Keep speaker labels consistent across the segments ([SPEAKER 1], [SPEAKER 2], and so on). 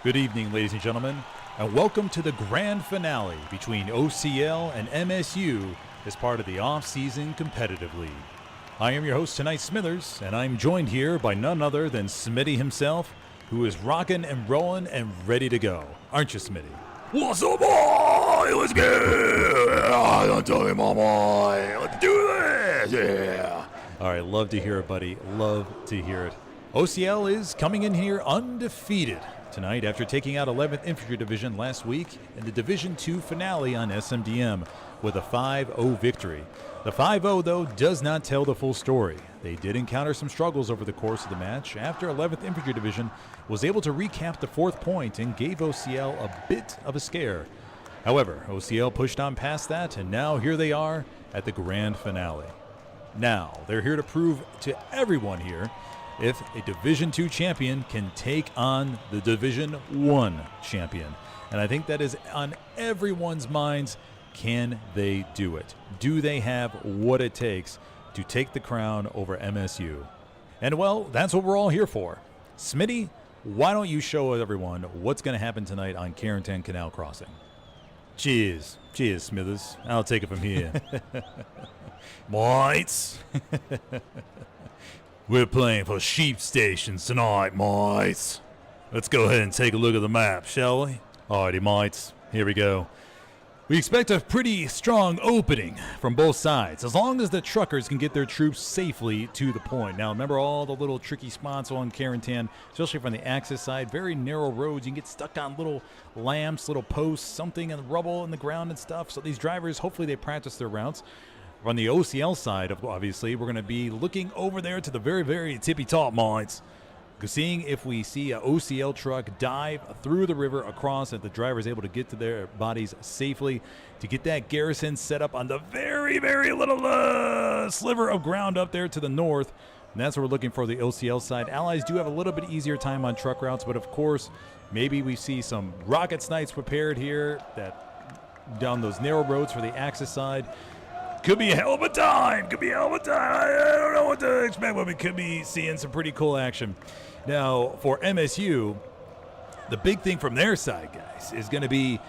[SPEAKER 1] Good evening, ladies and gentlemen, and welcome to the grand finale between OCL and MSU as part of the off-season competitive league. I am your host tonight, Smithers, and I'm joined here by none other than Smitty himself, who is rocking and rolling and ready to go. Aren't you, Smitty?
[SPEAKER 2] What's up, boy? Let's go! Don't tell me, my boy. Let's do this! Yeah!
[SPEAKER 1] All right, love to hear it, buddy. Love to hear it. OCL is coming in here undefeated tonight after taking out 11th Infantry Division last week in the Division II finale on SMDM with a 5-0 victory. The 5-0, though, does not tell the full story. They did encounter some struggles over the course of the match after 11th Infantry Division was able to recap the 4th point and gave OCL a bit of a scare. However, OCL pushed on past that, and now here they are at the grand finale. Now, they're here to prove to everyone here if a Division II champion can take on the Division I champion. And I think that is on everyone's minds. Can they do it? Do they have what it takes to take the crown over MSU? And well, that's what we're all here for. Smitty, why don't you show everyone what's going to happen tonight on Carentan Canal Crossing? Cheers. Cheers, Smithers. I'll take it from here.
[SPEAKER 2] Mates, we're playing for sheep stations tonight, mates. Let's go ahead and take a look at the map, shall we?
[SPEAKER 1] Alrighty, mates. Here we go. We expect a pretty strong opening from both sides, as long as the truckers can get their troops safely to the point. Now, remember all the little tricky spots on Carentan, especially from the Axis side, very narrow roads. You can get stuck on little lamps, little posts, something in the rubble in the ground and stuff. So these drivers, hopefully they practice their routes. On the OCL side, obviously, we're going to be looking over there to the very, very tippy top, mates. Seeing if we see an OCL truck dive through the river across, if the driver is able to get to their bodies safely to get that garrison set up on the very, very little sliver of ground up there to the north. And that's what we're looking for the OCL side. Allies do have a little bit easier time on truck routes, but of course, maybe we see some rocket snipes prepared here that down those narrow roads for the Axis side.
[SPEAKER 2] Could be a hell of a time. Could be a hell of a time. I don't know what to expect, but we could be
[SPEAKER 1] seeing some pretty cool action. Now, for MSU, the big thing from their side, guys, is going to be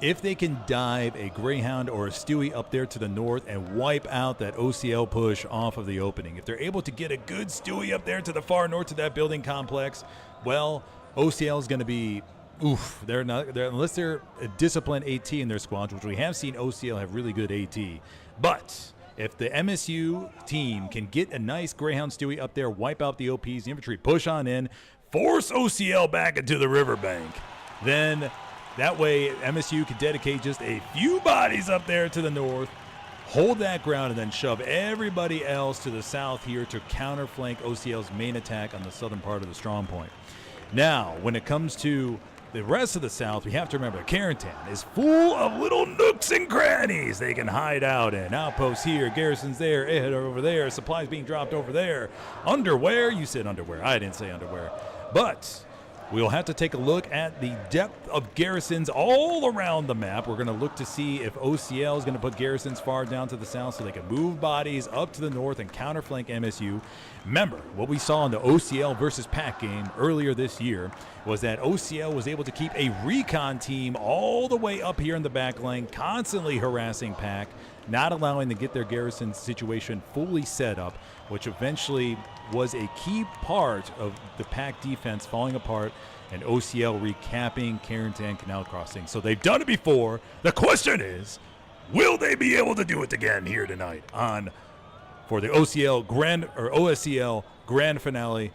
[SPEAKER 1] if they can dive a Greyhound or a Stewie up there to the north and wipe out that OCL push off of the opening. If they're able to get a good Stewie up there to the far north to that building complex, well, OCL is going to be, they're not, unless they're a disciplined AT in their squads, which we have seen OCL have really good AT. But if the MSU team can get a nice Greyhound Stewie up there, wipe out the OPs, the infantry, push on in, force OCL back into the riverbank, then that way MSU can dedicate just a few bodies up there to the north, hold that ground, and then shove everybody else to the south here to counterflank OCL's main attack on the southern part of the strong point. Now, when it comes to the rest of the South, we have to remember Carentan is full of little nooks and crannies they can hide out in. Outposts here, garrisons there, ahead over there, supplies being dropped over there. Underwear, you said underwear. I didn't say underwear. But we'll have to take a look at the depth of garrisons all around the map. We're going to look to see if OCL is going to put garrisons far down to the south so they can move bodies up to the north and counterflank MSU. Remember, what we saw in the OCL versus PAC game earlier this year was that OCL was able to keep a recon team all the way up here in the back lane, constantly harassing PAC, not allowing them to get their garrison situation fully set up, which eventually was a key part of the PAC defense falling apart and OCL recapping Carentan Canal Crossing. So they've done it before. The question is, will they be able to do it again here tonight for the OSCL grand finale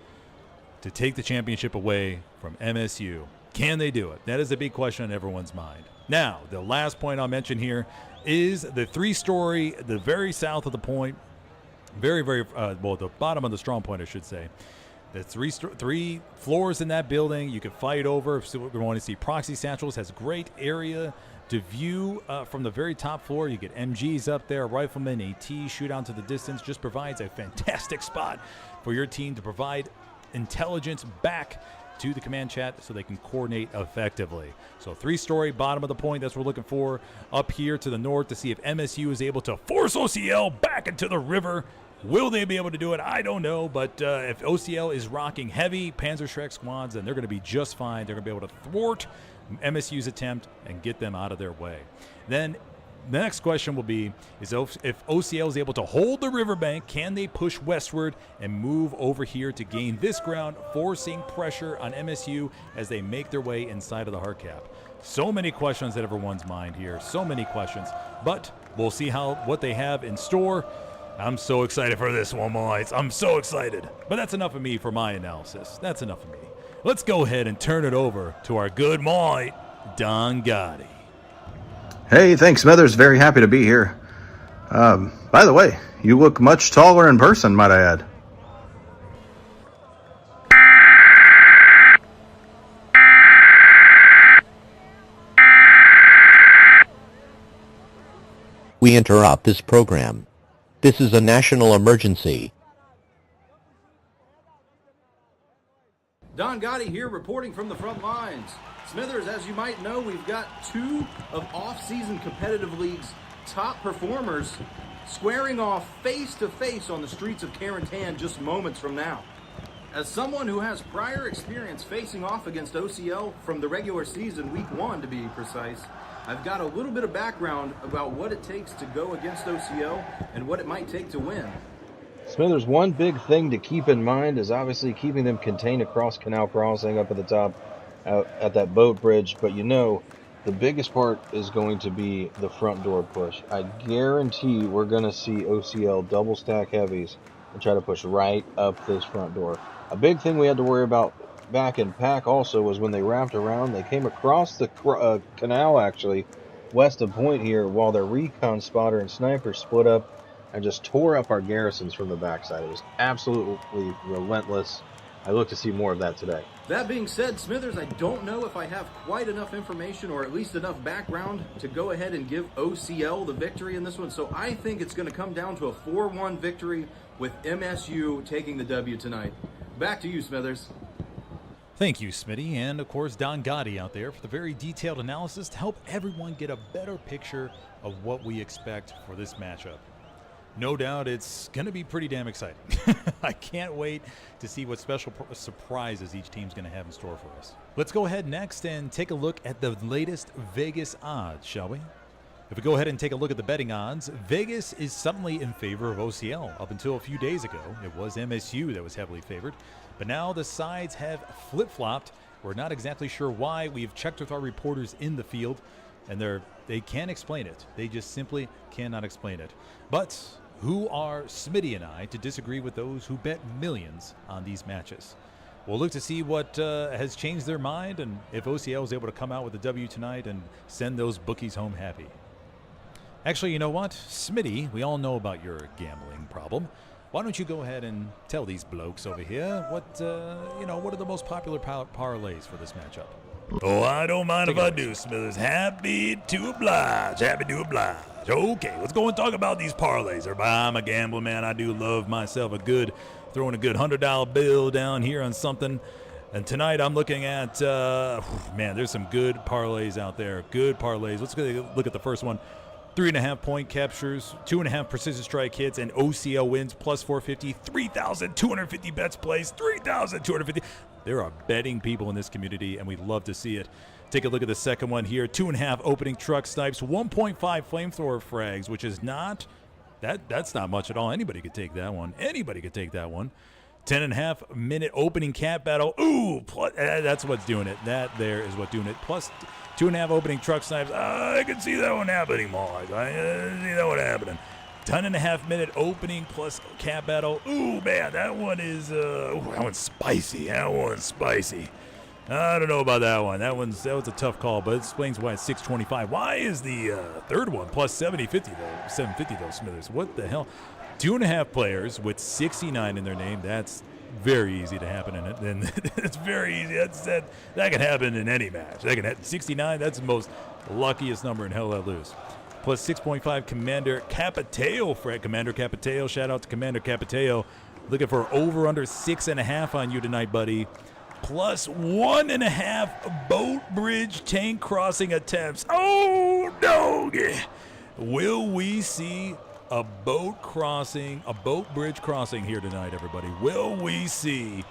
[SPEAKER 1] to take the championship away from MSU? Can they do it? That is a big question on everyone's mind. Now, the last point I'll mention here is the 3-story, the very south of the point, the bottom of the strong point, I should say. The three floors in that building you can fight over. If we want to see proxy satchels, has great area to view from the very top floor. You get MGs up there, riflemen, AT, shoot out to the distance. Just provides a fantastic spot for your team to provide intelligence back to the command chat so they can coordinate effectively. So 3-story, bottom of the point, that's what we're looking for. Up here to the north to see if MSU is able to force OCL back into the river Will they be able to do it? I don't know, but if OCL is rocking heavy Panzerschreck squads, then they're going to be just fine. They're going to be able to thwart MSU's attempt and get them out of their way. Then the next question will be, is if OCL is able to hold the riverbank, can they push westward and move over here to gain this ground, forcing pressure on MSU as they make their way inside of the hard cap? So many questions at everyone's mind here, so many questions, but we'll see what they have in store. I'm so excited for this one, boys. I'm so excited. But that's enough of me for my analysis. That's enough of me. Let's go ahead and turn it over to our good boy, Don Gotti.
[SPEAKER 3] Hey, thanks, Smithers. Very happy to be here. By the way, you look much taller in person, might I add.
[SPEAKER 4] We interrupt this program. This is a national emergency.
[SPEAKER 5] Don Gotti here reporting from the front lines. Smithers, as you might know, we've got two of off-season competitive league's top performers squaring off face-to-face on the streets of Carentan just moments from now. As someone who has prior experience facing off against OCL from the regular season, week 1 to be precise, I've got a little bit of background about what it takes to go against OCL and what it might take to win.
[SPEAKER 6] Smithers, one big thing to keep in mind is obviously keeping them contained across Canal crossing up at the top out at that boat bridge. But the biggest part is going to be the front door push. I guarantee we're going to see OCL double stack heavies and try to push right up this front door. A big thing we had to worry about back in pack also was when they wrapped around, they came across the canal actually west of point here while their recon spotter and sniper split up and just tore up our garrisons from the backside. It was absolutely relentless. I look to see more of that today.
[SPEAKER 5] That being said, Smithers, I don't know if I have quite enough information or at least enough background to go ahead and give OCL the victory in this one. So I think it's going to come down to a 4-1 victory with MSU taking the W tonight. Back to you, Smithers.
[SPEAKER 1] Thank you, Smitty, and of course Don Gotti out there for the very detailed analysis to help everyone get a better picture of what we expect for this matchup. No doubt it's going to be pretty damn exciting. I can't wait to see what special surprises each team's going to have in store for us. Let's go ahead next and take a look at the latest Vegas odds, shall we? If we go ahead and take a look at the betting odds, Vegas is suddenly in favor of OCL. Up until a few days ago, it was MSU that was heavily favored. But now the sides have flip-flopped. We're not exactly sure why. We've checked with our reporters in the field, and they can't explain it. They just simply cannot explain it. But who are Smitty and I to disagree with those who bet millions on these matches? We'll look to see what has changed their mind and if OCL is able to come out with a W tonight and send those bookies home happy. Actually, you know what? Smitty, we all know about your gambling problem. Why don't you go ahead and tell these blokes over here what are the most popular parlays for this matchup?
[SPEAKER 2] Oh, I don't mind if I do, Smithers. Happy to oblige. Happy to oblige. Okay, let's go and talk about these parlays. Everybody, I'm a gambler, man. I do love myself throwing a good $100 bill down here on something. And tonight I'm looking at, there's some good parlays out there. Good parlays. Let's look at the first one. 3.5 point captures, 2.5 precision strike hits, and OCL wins plus 450, 3,250 bets placed, 3,250. There are betting people in this community, and we love to see it. Take a look at the second one here. 2.5 opening truck snipes, 1.5 flamethrower frags, which is that's not much at all. Anybody could take that one. 10.5 minute opening cap battle. Ooh, that's what's doing it. That there is what's doing it. Plus 2.5 opening truck snipes. I can see that one happening, Mike. I can see that one happening. 10.5 minute opening plus cap battle. Ooh, man, that one is that one's spicy. I don't know about that one. That was a tough call, but it explains why it's 625. Why is the third one plus 750 though, Smithers? What the hell? 2.5 players with 69 in their name. That's very easy to happen in it. And it's very easy. That can happen in any match. 69. That's the most luckiest number in hell let loose. Plus 6.5 Commander Capiteo. Commander Capiteo. Shout out to Commander Capiteo. Looking for over under 6.5 on you tonight, buddy. Plus 1.5 boat bridge tank crossing attempts. Oh, doggy. Will we see a boat bridge crossing here tonight, everybody? Will we see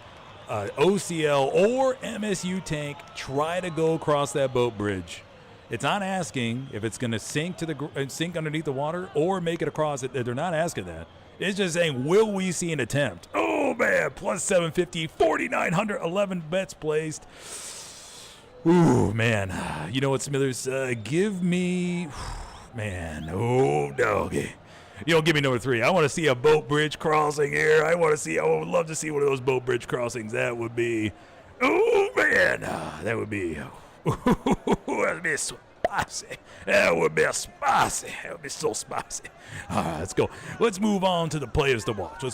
[SPEAKER 2] OCL or MSU tank try to go across that boat bridge? It's not asking if it's going to sink underneath the water or make it across it. They're not asking that. It's just saying, will we see an attempt? Oh, man, plus 750, 4,900, 11 bets placed. Ooh, man. You know what, Smithers? Give me, man, oh, doggy. You don't give me number 3. I want to see a boat bridge crossing here. I would love to see one of those boat bridge crossings. That would be, oh, man. That would be, that'd be spicy. That would be spicy. That would be so spicy. All right, let's go. Let's move on to the players to watch.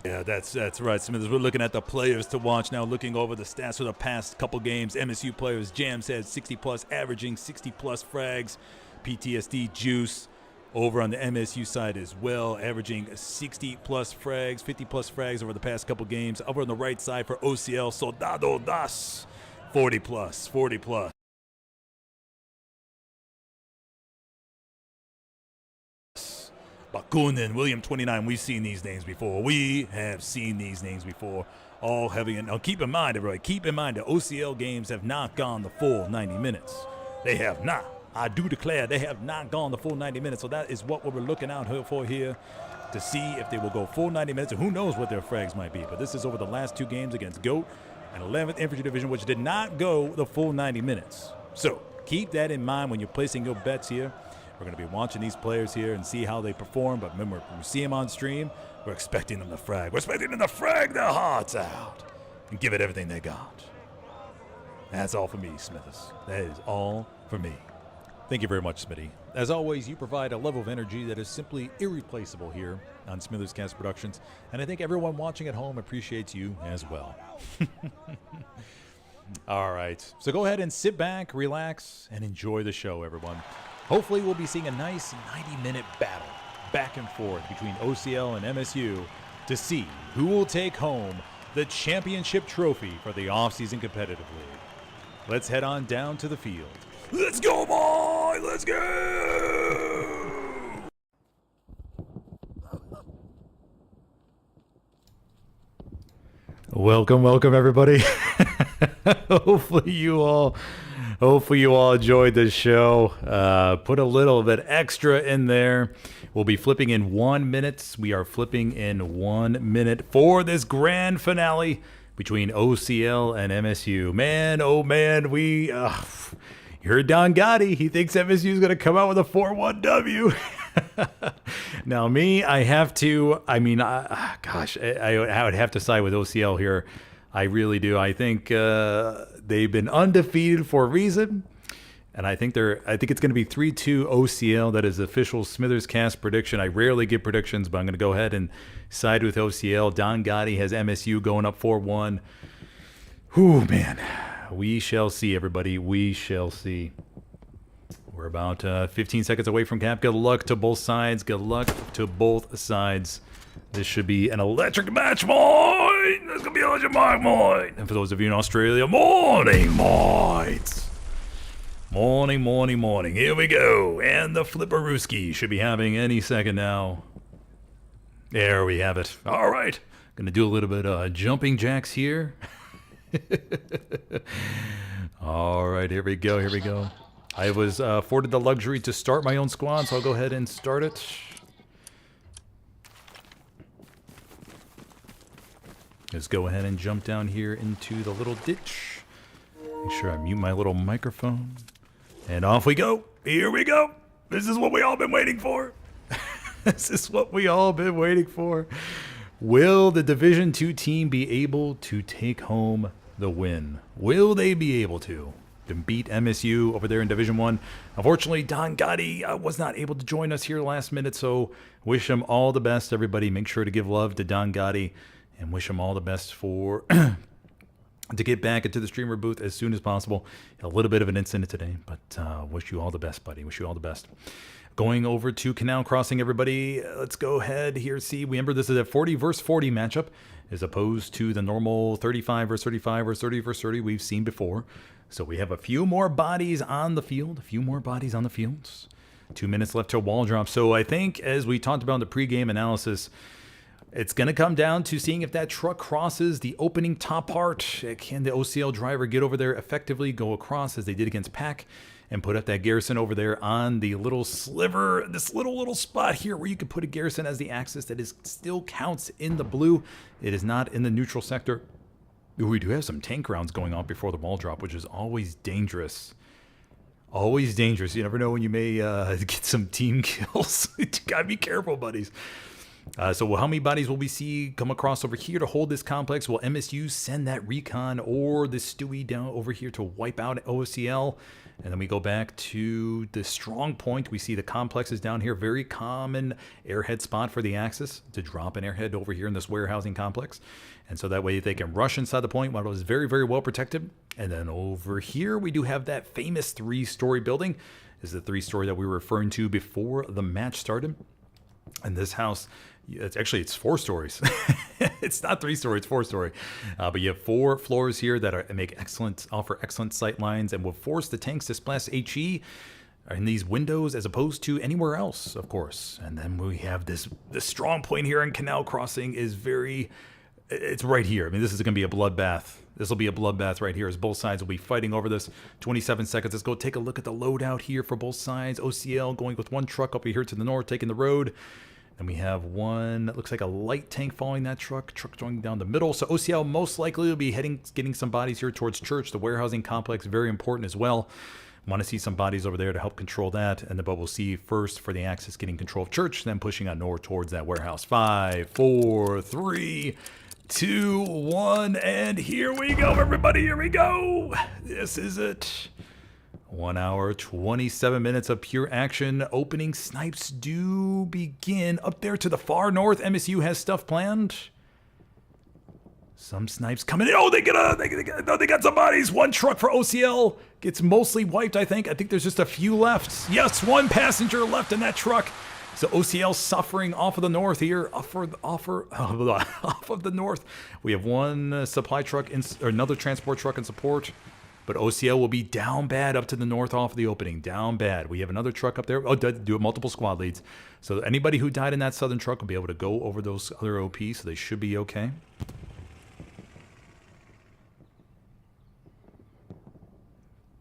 [SPEAKER 2] Yeah, that's right, Smithers. We're looking at the players to watch now, looking over the stats for the past couple games. MSU players, Jam said 60-plus, averaging 60-plus frags. PTSD Juice over on the MSU side as well, averaging 60-plus frags, 50-plus frags over the past couple games. Over on the right side for OCL, Soldado Das, 40-plus. Bakunin, William 29, we've seen these names before. All heavy. And now keep in mind, everybody, the OCL games have not gone the full 90 minutes. They have not. I do declare they have not gone the full 90 minutes. So that is what we're looking out for here, to see if they will go full 90 minutes. And who knows what their frags might be. But this is over the last 2 games against GOAT and 11th Infantry Division, which did not go the full 90 minutes. So keep that in mind when you're placing your bets here. We're going to be watching these players here and see how they perform. But remember, when we see them on stream, we're expecting them to frag. We're expecting them to frag their hearts out and give it everything they got. That's all for me, Smithers. That is all for me. Thank you very much, Smitty. As always, you provide a level of energy that is simply irreplaceable here on SmithersCast Productions. And I think everyone watching at home appreciates you as well. All right. So go ahead and sit back, relax, and enjoy the show, everyone. Hopefully we'll be seeing a nice 90-minute battle back and forth between OCL and MSU to see who will take home the championship trophy for the off-season competitive league. Let's head on down to the field. Let's go, boy! Let's go! Welcome, everybody. Hopefully you all enjoyed this show. Put a little bit extra in there. We'll be flipping in 1 minute. We are flipping in 1 minute for this grand finale between OCL and MSU. Man, oh man, you heard Don Gotti. He thinks MSU is going to come out with a 4-1 W. Now, I would have to side with OCL here. I really do. I think they've been undefeated for a reason, and I think it's going to be 3-2 OCL. That is official SmithersCast prediction. I rarely give predictions, but I'm going to go ahead and side with OCL. Don Gotti has MSU going up 4-1. Whew, man. We shall see, everybody. We shall see. We're about 15 seconds away from cap. Good luck to both sides. Good luck to both sides. This should be an electric match, boy. This going to be an electric match, boy. And for those of you in Australia, morning, mates. Morning. Here we go. And the Flipperooski should be happening any second now. There we have it. All right. Going to do a little bit of jumping jacks here. All right, here we go. I was afforded the luxury to start my own squad, so I'll go ahead and start it. Let's go ahead and jump down here into the little ditch. Make sure I mute my little microphone. And off we go. Here we go. This is what we all been waiting for. Will the Division II team be able to take home the win? Will they be able to beat MSU over there in Division I? Unfortunately, Don Gotti was not able to join us here last minute, so wish him all the best, everybody. Make sure to give love to Don Gotti and wish him all the best for to get back into the streamer booth as soon as possible. A little bit of an incident today, but wish you all the best, buddy. Wish you all the best. Going over to Canal Crossing, everybody. Let's go ahead here. Remember, this is a 40 versus 40 matchup as opposed to the normal 35 versus 35 or 30 versus 30 we've seen before. So we have a few more bodies on the field. 2 minutes left to wall drop. So I think, as we talked about in the pregame analysis, it's going to come down to seeing if that truck crosses the opening top part. Can the OCL driver get over there effectively, go across as they did against Pack, and put up that garrison over there on the little sliver, this little spot here where you can put a garrison as the axis that is still counts in the blue. It is not in the neutral sector. We do have some tank rounds going on before the wall drop, which is always dangerous. Always dangerous. You never know when you may get some team kills. You gotta be careful, buddies. So how many bodies will we see come across over here to hold this complex? Will MSU send that recon or the Stewie down over here to wipe out OCL? And then we go back to the strong point. We see the complexes down here. Very common airhead spot for the Axis to drop an airhead over here in this warehousing complex. And so that way they can rush inside the point while it is very, very well protected. And then over here we do have that famous 3-story building. This is the 3-story that we were referring to before the match started. And this house, it's 4 stories. It's not 3 story, it's 4 story. But you have 4 floors here that offer excellent sight lines and will force the tanks to splash HE in these windows as opposed to anywhere else, of course. And then we have this strong point here in Canal Crossing it's right here. I mean, this is going to be a bloodbath. This will be a bloodbath right here as both sides will be fighting over this. 27 seconds. Let's go take a look at the loadout here for both sides. OCL going with 1 truck up here to the north, taking the road. And we have one that looks like a light tank following that truck going down the middle. So OCL most likely will be getting some bodies here towards Church. The warehousing complex, very important as well. Want to see some bodies over there to help control that. And but we'll see first for the Axis getting control of Church, then pushing on north towards that warehouse. 5, 4, 3, 2, 1, and here we go, everybody. Here we go. This is it. 1 hour, 27 minutes of pure action. Opening snipes do begin up there to the far north. MSU has stuff planned. Some snipes coming in. Oh, they got some bodies. 1 truck for OCL gets mostly wiped, I think. I think there's just a few left. Yes, 1 passenger left in that truck. So OCL suffering off of the north here. Off of the north. We have 1 supply truck or another transport truck in support. But OCL will be down bad up to the north off of the opening. Down bad. We have another truck up there. Oh, do multiple squad leads. So anybody who died in that southern truck will be able to go over those other OPs. So they should be okay.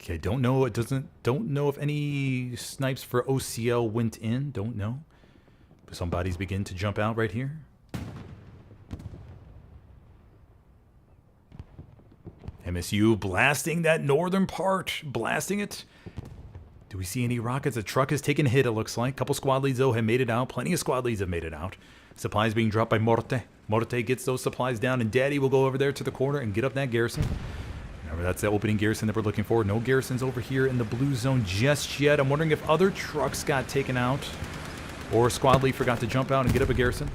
[SPEAKER 2] Okay, don't know if any snipes for OCL went in. Don't know. But some bodies begin to jump out right here. MSU blasting that northern part. Blasting it. Do we see any rockets? The truck has taken a hit, it looks like. Couple squad leads, though, have made it out. Plenty of squad leads have made it out. Supplies being dropped by Morte. Morte gets those supplies down, and Daddy will go over there to the corner and get up that garrison. Remember, that's the opening garrison that we're looking for. No garrisons over here in the blue zone just yet. I'm wondering if other trucks got taken out or squad lead forgot to jump out and get up a garrison.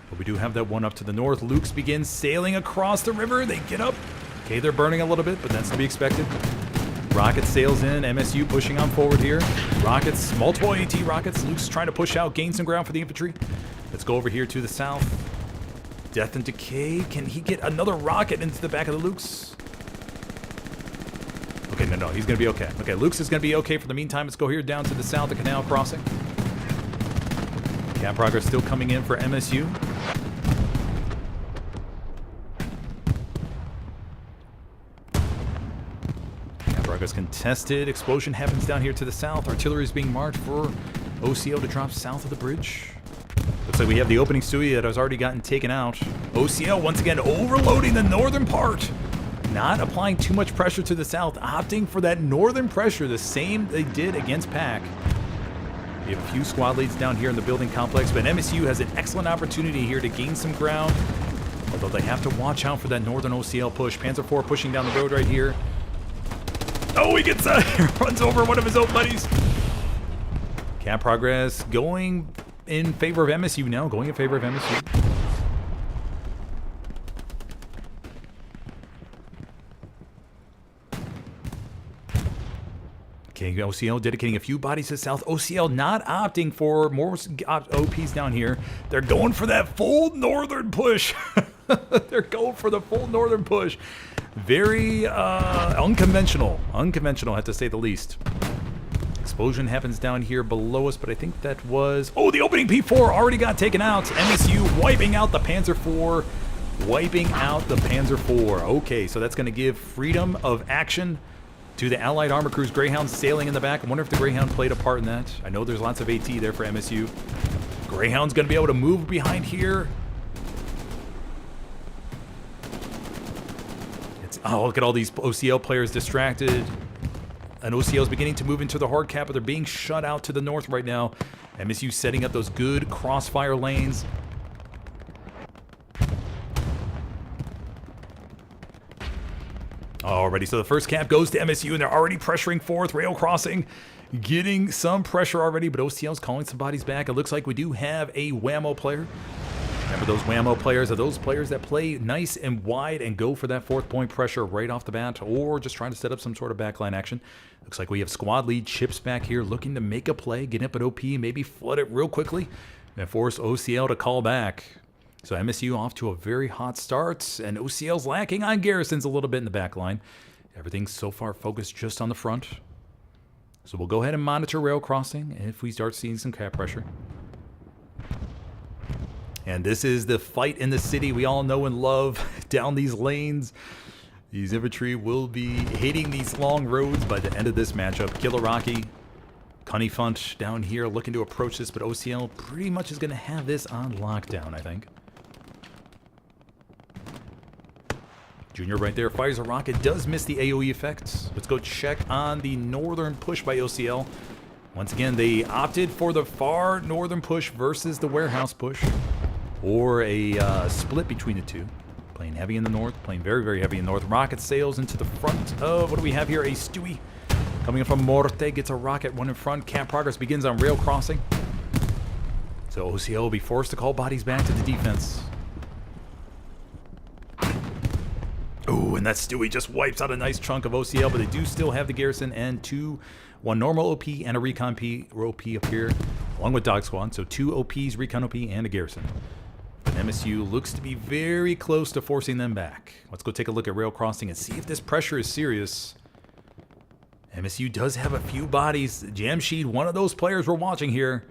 [SPEAKER 2] But we do have that one up to the north. Lukes begins sailing across the river. They get up. Okay, they're burning a little bit, but that's to be expected. Rocket sails in. MSU pushing on forward here. Rockets, multiple AT rockets. Luke's trying to push out, gain some ground for the infantry. Let's go over here to the south. Death and Decay. Can he get another rocket into the back of the Luke's? Okay, no, he's going to be okay. Okay, Luke's is going to be okay for the meantime. Let's go here down to the south, the Canal Crossing. Cap progress still coming in for MSU. Progress contested. Explosion happens down here to the south. Artillery is being marked for OCL to drop south of the bridge. Looks like we have the opening Stewie that has already gotten taken out. OCL once again overloading the northern part. Not applying too much pressure to the south. Opting for that northern pressure, the same they did against Pack. We have a few squad leads down here in the building complex, but MSU has an excellent opportunity here to gain some ground. Although they have to watch out for that northern OCL push. Panzer IV pushing down the road right here. Oh, he gets runs over one of his own buddies. Cap progress going in favor of MSU now. Going in favor of MSU. Okay, OCL dedicating a few bodies to the south. OCL not opting for more OPs down here. They're going for that full northern push. They're going for the full northern push. Very unconventional, to say the least. Explosion happens down here below us, but I think that was... Oh, the opening P4 already got taken out. MSU wiping out the Panzer IV. Wiping out the Panzer IV. Okay, so that's going to give freedom of action to the Allied Armor Cruise Greyhound sailing in the back. I wonder if the Greyhound played a part in that. I know there's lots of AT there for MSU. Greyhound's going to be able to move behind here. Oh, look at all these OCL players distracted. And OCL is beginning to move into the hard cap, but they're being shut out to the north right now. MSU setting up those good crossfire lanes. Alrighty, so the first cap goes to MSU, and they're already pressuring fourth rail crossing. Getting some pressure already, but OCL's calling some bodies back. It looks like we do have a whammo player. Remember, those whammo players are those players that play nice and wide and go for that fourth point pressure right off the bat, or just trying to set up some sort of backline action. Looks like we have squad lead Chips back here looking to make a play, get up at OP, maybe flood it real quickly, and force OCL to call back. So MSU off to a very hot start, and OCL's lacking on garrisons a little bit in the back line. Everything's so far focused just on the front. So we'll go ahead and monitor rail crossing if we start seeing some cap pressure. And this is the fight in the city we all know and love down these lanes. These infantry will be hitting these long roads by the end of this matchup. Killer Rocky, Cunnifunt down here looking to approach this, but OCL pretty much is going to have this on lockdown, I think. Junior right there fires a rocket, does miss the AoE effects. Let's go check on the northern push by OCL. Once again, they opted for the far northern push versus the warehouse push, or a split between the two. Playing heavy in the north, playing very, very heavy in the north. Rocket sails into the front of, what do we have here? A Stewie coming in from Morte, gets a rocket, one in front. Cap progress begins on rail crossing. So OCL will be forced to call bodies back to the defense. Oh, and that Stewie just wipes out a nice chunk of OCL, but they do still have the garrison and one normal OP and a recon OP up here, along with Dog Squad. So 2 OPs, recon OP, and a garrison. But MSU looks to be very close to forcing them back. Let's go take a look at rail crossing and see if this pressure is serious. MSU does have a few bodies. Jamshed, one of those players we're watching here.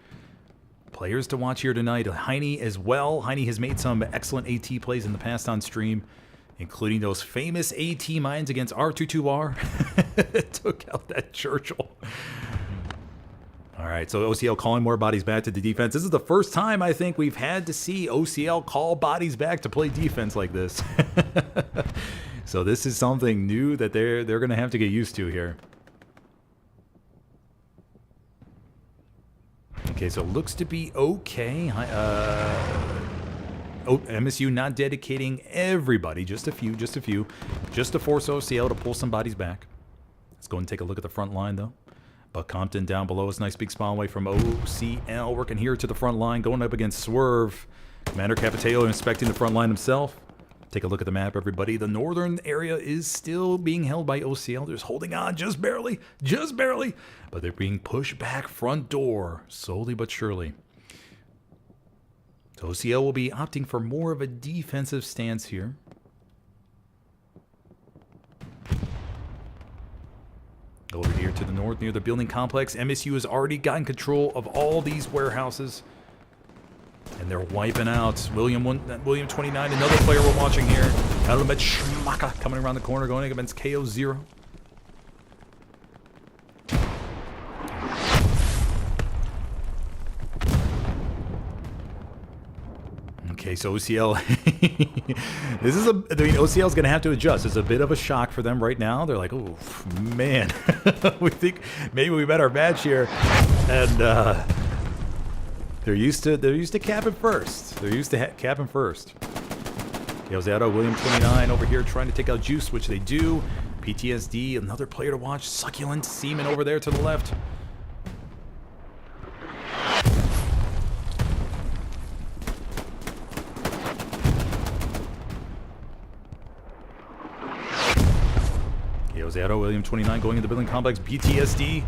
[SPEAKER 2] Players to watch here tonight. Heine as well. Heine has made some excellent AT plays in the past on stream, including those famous AT mines against R22R. Took out that Churchill. All right, so OCL calling more bodies back to the defense. This is the first time I think we've had to see OCL call bodies back to play defense like this. So this is something new that they're going to have to get used to here. Okay, so it looks to be okay. MSU not dedicating everybody, just a few, just to force OCL to pull some bodies back. Let's go and take a look at the front line, though. Buck Compton down below us, nice big spawn away from OCL, working here to the front line, going up against Swerve. Commander Capiteo inspecting the front line himself. Take a look at the map, everybody. The northern area is still being held by OCL. They're just holding on just barely, but they're being pushed back front door, slowly but surely. So OCL will be opting for more of a defensive stance here. Over here to the north near the building complex, MSU has already gotten control of all these warehouses. And they're wiping out William 29, another player we're watching here. Element Schmaka coming around the corner, going against KO0. Okay, so OCL, OCL's going to have to adjust. It's a bit of a shock for them right now. They're like, oh, man, we think maybe we bet our match here. And they're used to capping first. They're used to capping first. Yozado, William 29 over here trying to take out Juice, which they do. PTSD, another player to watch. Succulent, Seaman over there to the left. Zero, William 29 going into the building complex. PTSD.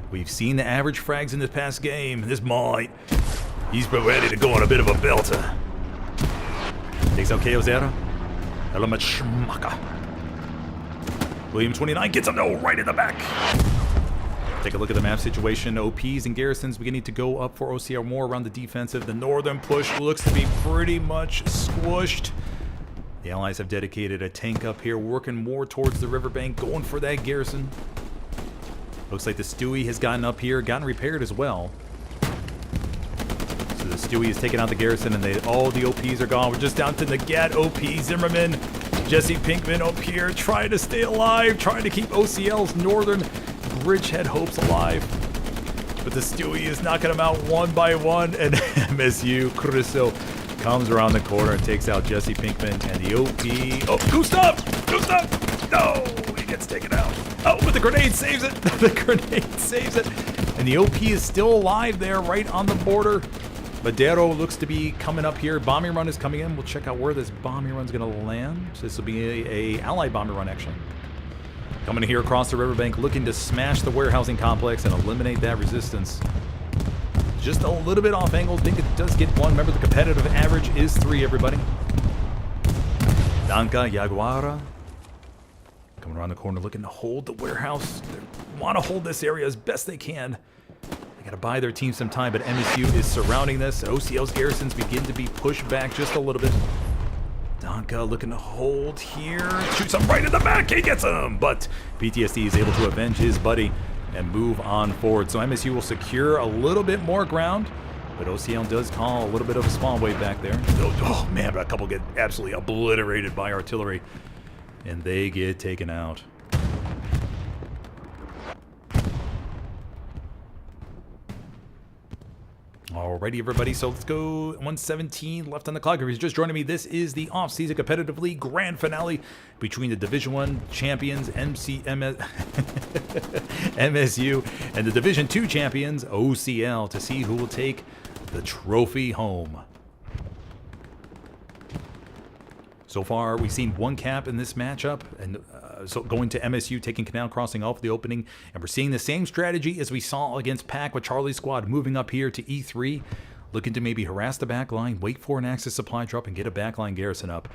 [SPEAKER 2] We've seen the average frags in this past game. This might. He's been ready to go on a bit of a belter. Takes out KO Zero. Element Schmaka. William 29 gets him right in the back.
[SPEAKER 1] Take a look at the map situation. OPs and garrisons beginning to go up for OCL more around the defensive. The northern push looks to be pretty much squished. The Allies have dedicated a tank up here, working more towards the riverbank, going for that garrison. Looks like the Stewie has gotten up here, gotten repaired as well. So the Stewie is taking out the garrison, and all the OPs are gone. We're just down to the Gat OP, Zimmerman, Jesse Pinkman up here, trying to stay alive, trying to keep OCL's northern bridgehead hopes alive. But the Stewie is knocking them out one by one, and MSU Crusoe comes around the corner and takes out Jesse Pinkman and the OP. Oh, Gustav! Gustav! No! He gets taken out. Oh, but the grenade saves it. The grenade saves it. And the OP is still alive there, right on the border. Madero looks to be coming up here. Bombing run is coming in. We'll check out where this bombing run's going to land. So this will be a allied bombing run, actually. Coming here across the riverbank, looking to smash the warehousing complex and eliminate that resistance. Just a little bit off angle. Think it does get one. Remember, the competitive average is 3, everybody. Danka, Yaguara. Coming around the corner, looking to hold the warehouse. They want to hold this area as best they can. They got to buy their team some time, but MSU is surrounding this. OCL's garrisons begin to be pushed back just a little bit. Danka looking to hold here. Shoots him right in the back. He gets him. But PTSD is able to avenge his buddy and move on forward. So MSU will secure a little bit more ground, but OCL does call a little bit of a spawn wave back there. Oh man, but a couple get absolutely obliterated by artillery, and they get taken out. Alrighty, everybody, so let's go. 117 left on the clock. If you're just joining me, this is the off-season competitive league grand finale between the Division 1 champions MSU and the Division 2 champions OCL to see who will take the trophy home. So far, we've seen one cap in this matchup, and so going to MSU, taking Canal, crossing off the opening, and we're seeing the same strategy as we saw against PAC with Charlie's squad, moving up here to E3, looking to maybe harass the back line, wait for an Axis supply drop, and get a backline garrison up.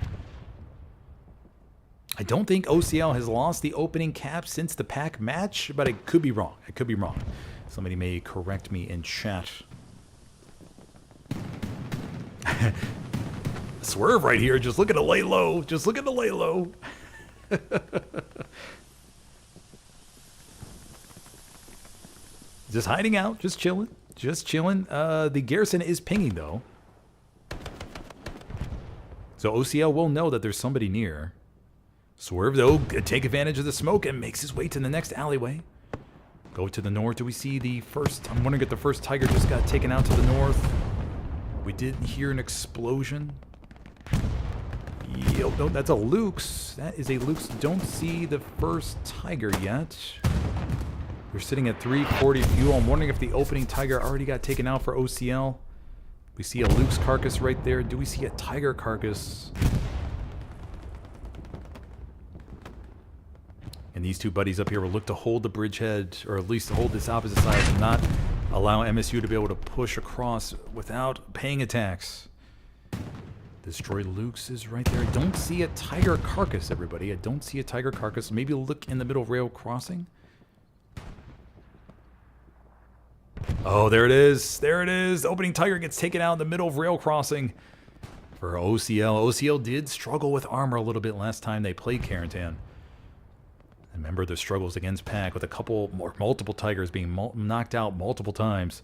[SPEAKER 1] I don't think OCL has lost the opening cap since the PAC match, but I could be wrong. I could be wrong. Somebody may correct me in chat. Swerve right here. Just looking to lay low. Just looking to lay low. Just hiding out. Just chilling. Just chilling. The garrison is pinging, though. So OCL will know that there's somebody near. Swerve, though, take advantage of the smoke and makes his way to the next alleyway. Go to the north. Do we see the first? I'm wondering if the first Tiger just got taken out to the north. We did hear an explosion. Yo, no, that's a Luke's. That is a Luke's. Don't see the first Tiger yet. We're sitting at 340 fuel. I'm wondering if the opening Tiger already got taken out for OCL. We see a Luke's carcass right there. Do we see a Tiger carcass? And these two buddies up here will look to hold the bridgehead, or at least to hold this opposite side and not allow MSU to be able to push across without paying attacks. Destroy Luke's is right there. I don't see a Tiger carcass, everybody. I don't see a Tiger carcass. Maybe look in the middle rail crossing. Oh, there it is. There it is. The opening Tiger gets taken out in the middle of rail crossing for OCL. OCL did struggle with armor a little bit last time they played Carentan. Remember the struggles against PAC with a couple or multiple Tigers being knocked out multiple times.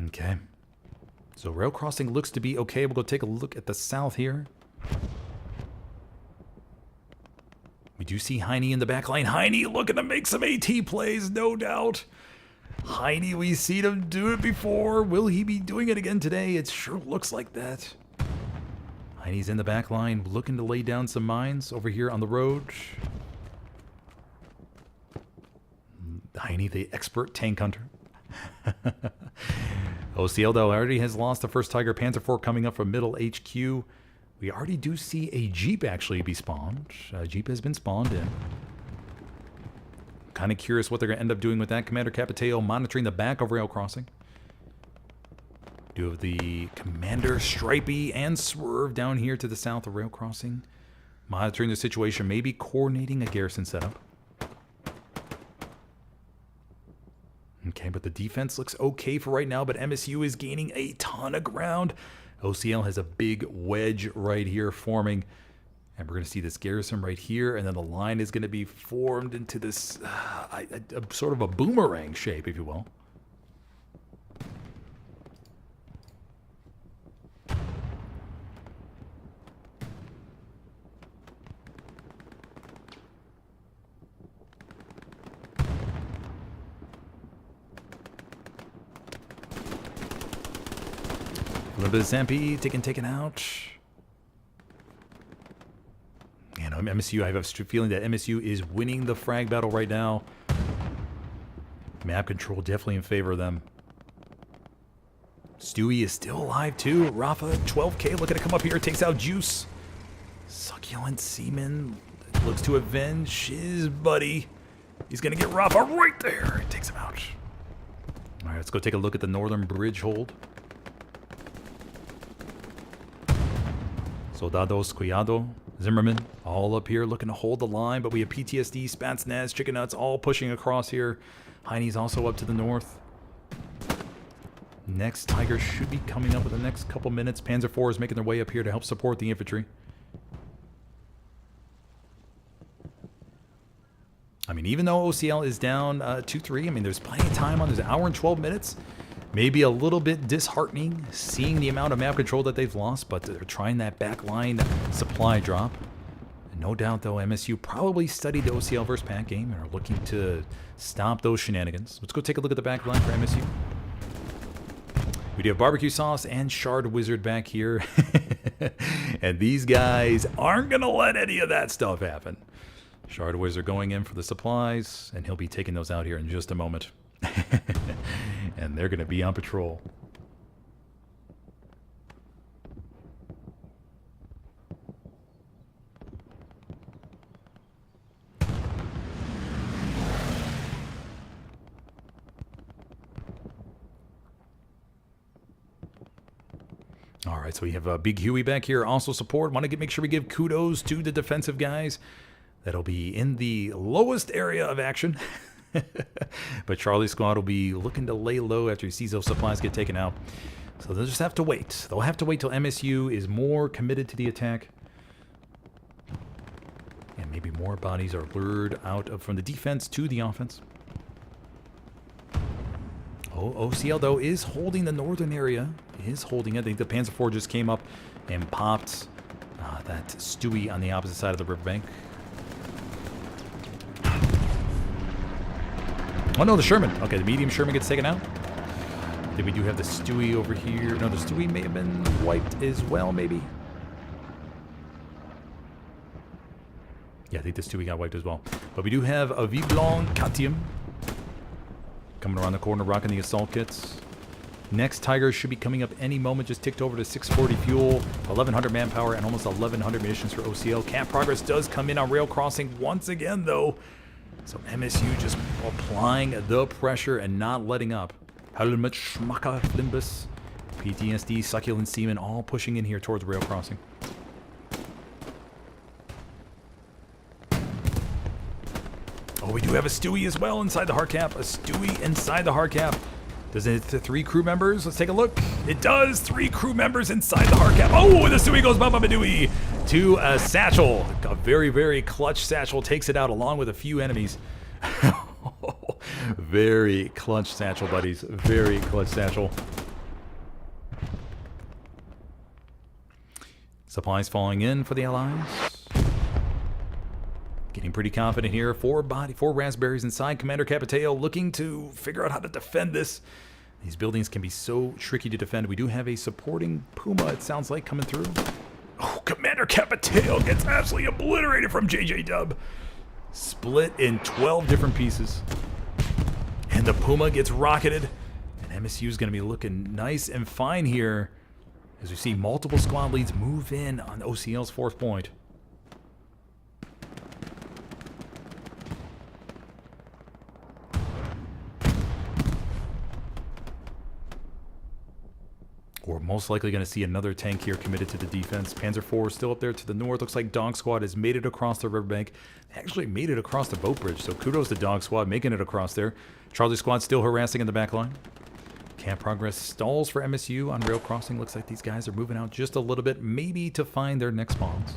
[SPEAKER 1] Okay. So rail crossing looks to be okay. We'll go take a look at the south here. We do see Heine in the back line. Heine looking to make some AT plays, no doubt. Heine, we've seen him do it before. Will he be doing it again today? It sure looks like that. Heine's in the back line, looking to lay down some mines over here on the road. Heine, the expert tank hunter. OCL, though, already has lost the first Tiger. Panzer IV coming up from middle HQ. We already do see a Jeep actually be spawned. Jeep has been spawned in. Kind of curious what they're going to end up doing with that. Commander Capiteo monitoring the back of rail crossing. Do have the Commander Stripey and Swerve down here to the south of rail crossing. Monitoring the situation, maybe coordinating a garrison setup.
[SPEAKER 2] Okay, but the defense looks okay for right now, but MSU is gaining a ton of ground. OCL has a big wedge right here forming. And we're going to see this garrison right here, and then the line is going to be formed into this sort of a boomerang shape, if you will. A little bit of Zampi taken out. And MSU, I have a feeling that MSU is winning the frag battle right now. Map control definitely in favor of them. Stewie is still alive too. Rafa, 12k, looking to come up here, takes out Juice. Succulent Seaman looks to avenge his buddy. He's going to get Rafa right there. Takes him out. All right, let's go take a look at the northern bridge hold. Soldados, Cuidado, Zimmerman, all up here looking to hold the line, but we have PTSD, Spatsnaz, Chicken Nuts, all pushing across here. Heine's also up to the north. Next Tiger should be coming up in the next couple minutes. Panzer IV is making their way up here to help support the infantry. I mean, even though OCL is down 2-3, I mean, there's plenty of time on. There's an hour and 12 minutes. Maybe a little bit disheartening seeing the amount of map control that they've lost, but they're trying that backline supply drop. And no doubt, though, MSU probably studied the OCL versus Pack game and are looking to stop those shenanigans. Let's go take a look at the backline for MSU. We do have Barbecue Sauce and Shard Wizard back here. And these guys aren't going to let any of that stuff happen. Shard Wizard going in for the supplies, and he'll be taking those out here in just a moment. And they're going to be on patrol. All right, so we have Big Huey back here, also support. Want to make sure we give kudos to the defensive guys. That'll be in the lowest area of action. But Charlie's squad will be looking to lay low after he sees those supplies get taken out. So they'll just have to wait. They'll have to wait till MSU is more committed to the attack. And maybe more bodies are lured out from the defense to the offense. Oh, OCL, though, is holding the northern area. Is holding it. I think the Panzer IV just came up and popped that Stewie on the opposite side of the riverbank. Oh, no, the Sherman. Okay, the medium Sherman gets taken out. Then we do have the Stewie over here. No, the Stewie may have been wiped as well, maybe. Yeah, I think the Stewie got wiped as well. But we do have a Viblon Katium coming around the corner, rocking the assault kits. Next Tiger should be coming up any moment. Just ticked over to 640 fuel, 1,100 manpower, and almost 1,100 munitions for OCL. Camp progress does come in on rail crossing once again, though. So MSU just applying the pressure and not letting up. Helmet, Schmacka, Flimbus, PTSD, Succulent Seaman, all pushing in here towards rail crossing. Oh, we do have a Stewie as well inside the hard cap. A Stewie inside the hard cap. Does it hit 3 crew members? Let's take a look. It does. 3 crew members inside the hard cap. Oh, the Stewie goes Bababadooey to a Satchel. A very, very clutch Satchel takes it out along with a few enemies. Very clutch Satchel, buddies. Very clutch Satchel. Supplies falling in for the Allies. Getting pretty confident here. 4 raspberries inside. Commander Capiteo looking to figure out how to defend this. These buildings can be so tricky to defend. We do have a supporting Puma, it sounds like, coming through. Oh, Commander Capiteo gets absolutely obliterated from JJ Dub. Split in 12 different pieces. And the Puma gets rocketed. And MSU is going to be looking nice and fine here as we see multiple squad leads move in on OCL's 4th point. Or Most likely going to see another tank here committed to the defense. Panzer IV still up there to the north. Looks like Dog Squad has made it across the riverbank. They actually made it across the boat bridge, so kudos to Dog Squad making it across there. Charlie Squad still harassing in the back line. Camp progress stalls for MSU on rail crossing. Looks like these guys are moving out just a little bit, maybe to find their next spawns.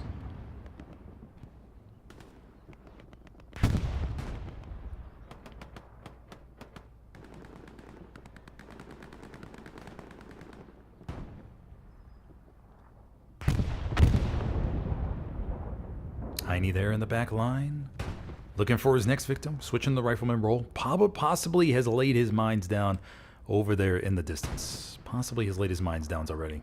[SPEAKER 2] Heine there in the back line, looking for his next victim, switching the rifleman role. Possibly has laid his mines down over there in the distance. Possibly has laid his mines down already.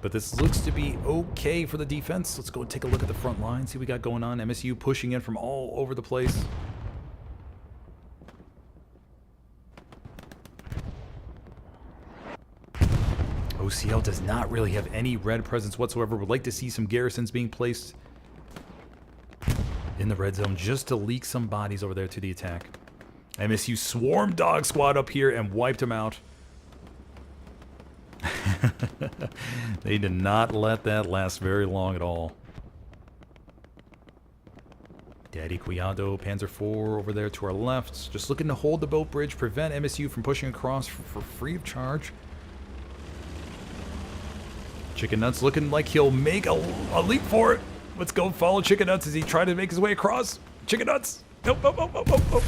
[SPEAKER 2] But this looks to be okay for the defense. Let's go and take a look at the front line, see what we got going on. MSU pushing in from all over the place. OCL does not really have any red presence whatsoever. Would like to see some garrisons being placed in the red zone just to leak some bodies over there to the attack. MSU swarmed Dog Squad up here and wiped them out. They did not let that last very long at all. Daddy Cuidado, Panzer IV over there to our left. Just looking to hold the boat bridge, prevent MSU from pushing across for free of charge. Chicken Nuts looking like he'll make a leap for it. Let's go follow Chicken Nuts as he tries to make his way across. Chicken Nuts. Nope, nope, nope, nope, nope.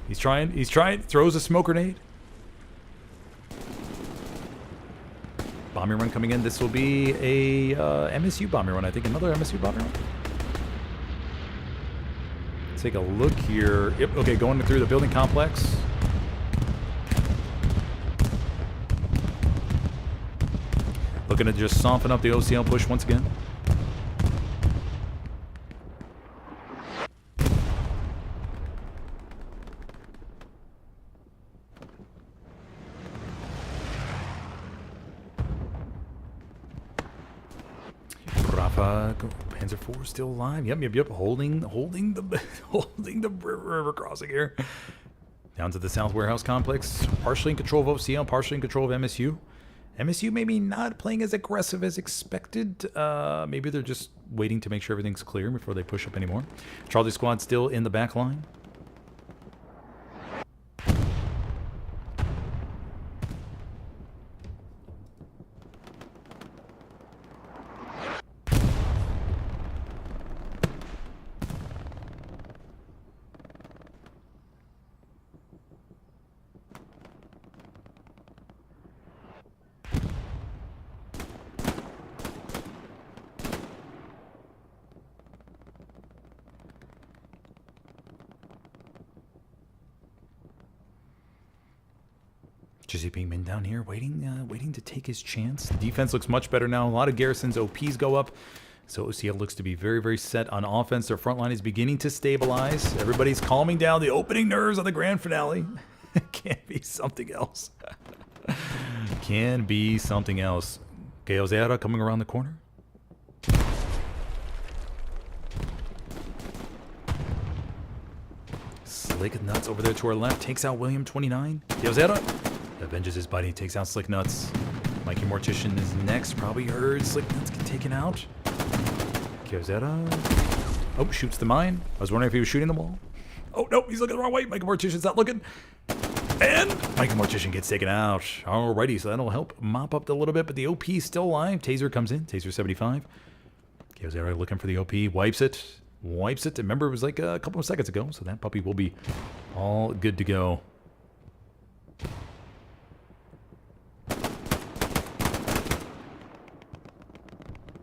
[SPEAKER 2] He's trying, throws a smoke grenade. Bombing run coming in. This will be a MSU bombing run, I think. Another MSU bombing run. Let's take a look here. Yep, okay, going through the building complex. Looking to just soften up the OCL push once again. Rafa, Panzer IV still alive. Yep. Holding the river crossing here. Down to the South Warehouse Complex. Partially in control of OCL, partially in control of MSU. MSU maybe not playing as aggressive as expected. Maybe they're just waiting to make sure everything's clear before they push up anymore. Charlie Squad still in the back line. Jizzy Pinkman down here waiting to take his chance. Defense looks much better now. A lot of garrisons, OPs go up. So OCL looks to be very, very set on offense. Their front line is beginning to stabilize. Everybody's calming down the opening nerves on the grand finale. Can't be something else. Can be something else. Gaozera coming around the corner. Slick Nuts over there to our left. Takes out William 29. Gaozera avenges his buddy. Takes out Slick Nuts. Mikey Mortician is next. Probably heard Slick Nuts get taken out. Gaozera. Oh, shoots the mine. I was wondering if he was shooting the wall. Oh, no, he's looking the wrong way. Mikey Mortician's not looking. And Mikey Mortician gets taken out. Alrighty, so that'll help mop up a little bit, but the OP is still alive. Taser comes in. Taser 75. Gaozera looking for the OP. Wipes it. Remember, it was like a couple of seconds ago, so that puppy will be all good to go.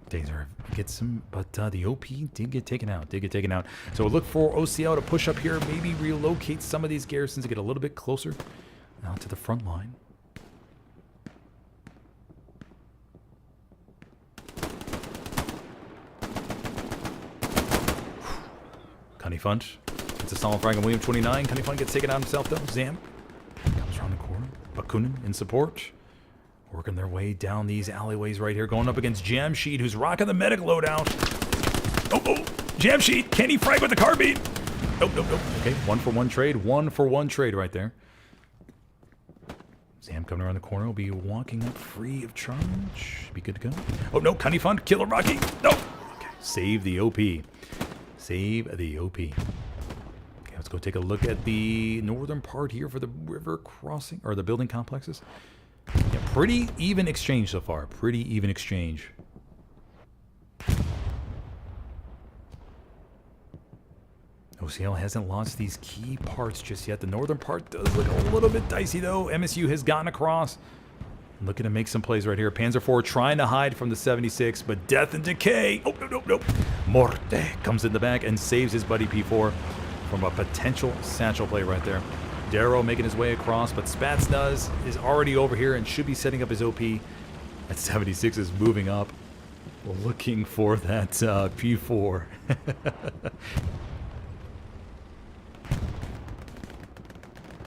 [SPEAKER 2] Taser gets him, but the OP did get taken out. So we'll look for OCL to push up here, maybe relocate some of these garrisons to get a little bit closer out to the front line. Cunnifund. It's a solid frag on William 29. Cunnifund gets taken out himself though. Zam comes around the corner. Bakunin in support. Working their way down these alleyways right here. Going up against Jamsheed, who's rocking the medic loadout. Oh, Jamsheed, can he frag with the carbine? Nope. Okay, 1-for-1 trade. 1-for-1 trade right there. Sam coming around the corner will be walking up free of charge. Be good to go. Oh, no. Cunny Fund. Killer Rocky. No. Okay. Save the OP. Save the OP. Okay, let's go take a look at the northern part here for the river crossing, or the building complexes. Yeah, pretty even exchange so far. Pretty even exchange. OCL hasn't lost these key parts just yet. The northern part does look a little bit dicey, though. MSU has gotten across. Looking to make some plays right here. Panzer IV trying to hide from the 76, but Death and Decay. Oh, no. Morte comes in the back and saves his buddy P4 from a potential satchel play right there. Darrow making his way across, but Spats is already over here and should be setting up his OP. That 76 is moving up, looking for that P4.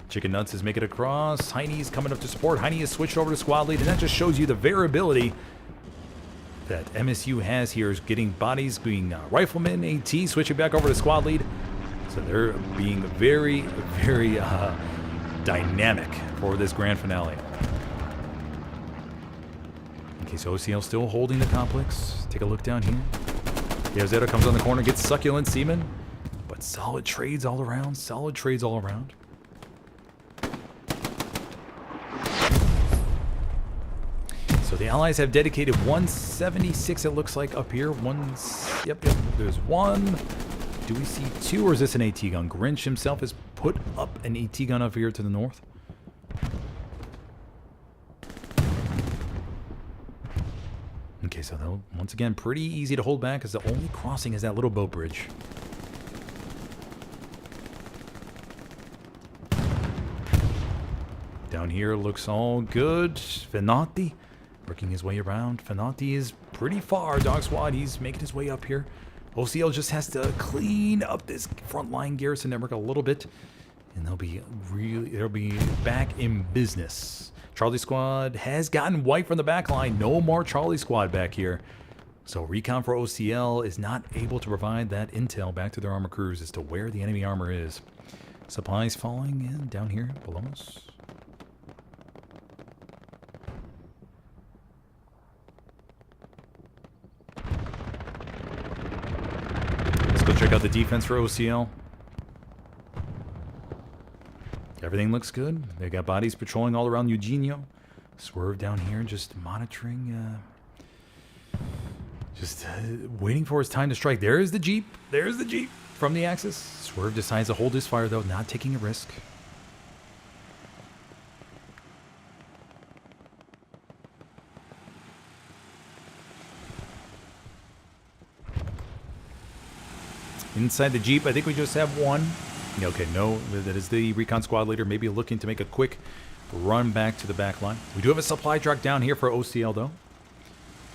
[SPEAKER 2] Chicken Nuts is making it across. Heine's coming up to support. Heine is switched over to squad lead, and that just shows you the variability that MSU has here, is getting bodies, being Rifleman, AT, switching back over to squad lead. So they're being very, very dynamic for this grand finale. Okay, so OCL still holding the complex. Take a look down here. Piazzetta comes on the corner, gets Succulent Seaman, but solid trades all around. Solid trades all around. So the Allies have dedicated 176, it looks like, up here. Yep, there's one. Do we see two, or is this an AT gun? Grinch himself has put up an AT gun up here to the north. Okay, so they'll, once again, pretty easy to hold back, because the only crossing is that little boat bridge. Down here looks all good. Venati working his way around. Venati is pretty far. Dog Squad, he's making his way up here. OCL just has to clean up this frontline garrison network a little bit, and they'll be back in business. Charlie Squad has gotten wiped from the back line. No more Charlie Squad back here. So recon for OCL is not able to provide that intel back to their armor crews as to where the enemy armor is. Supplies falling in down here below us. Go check out the defense for OCL. Everything looks good. They got bodies patrolling all around Eugenio. Swerve down here, just monitoring, waiting for his time to strike. There's the Jeep. There's the Jeep from the Axis. Swerve decides to hold his fire, though, not taking a risk. Inside the Jeep, I think we just have one. Okay, no, that is the recon squad leader, maybe looking to make a quick run back to the back line. We do have a supply truck down here for OCL, though.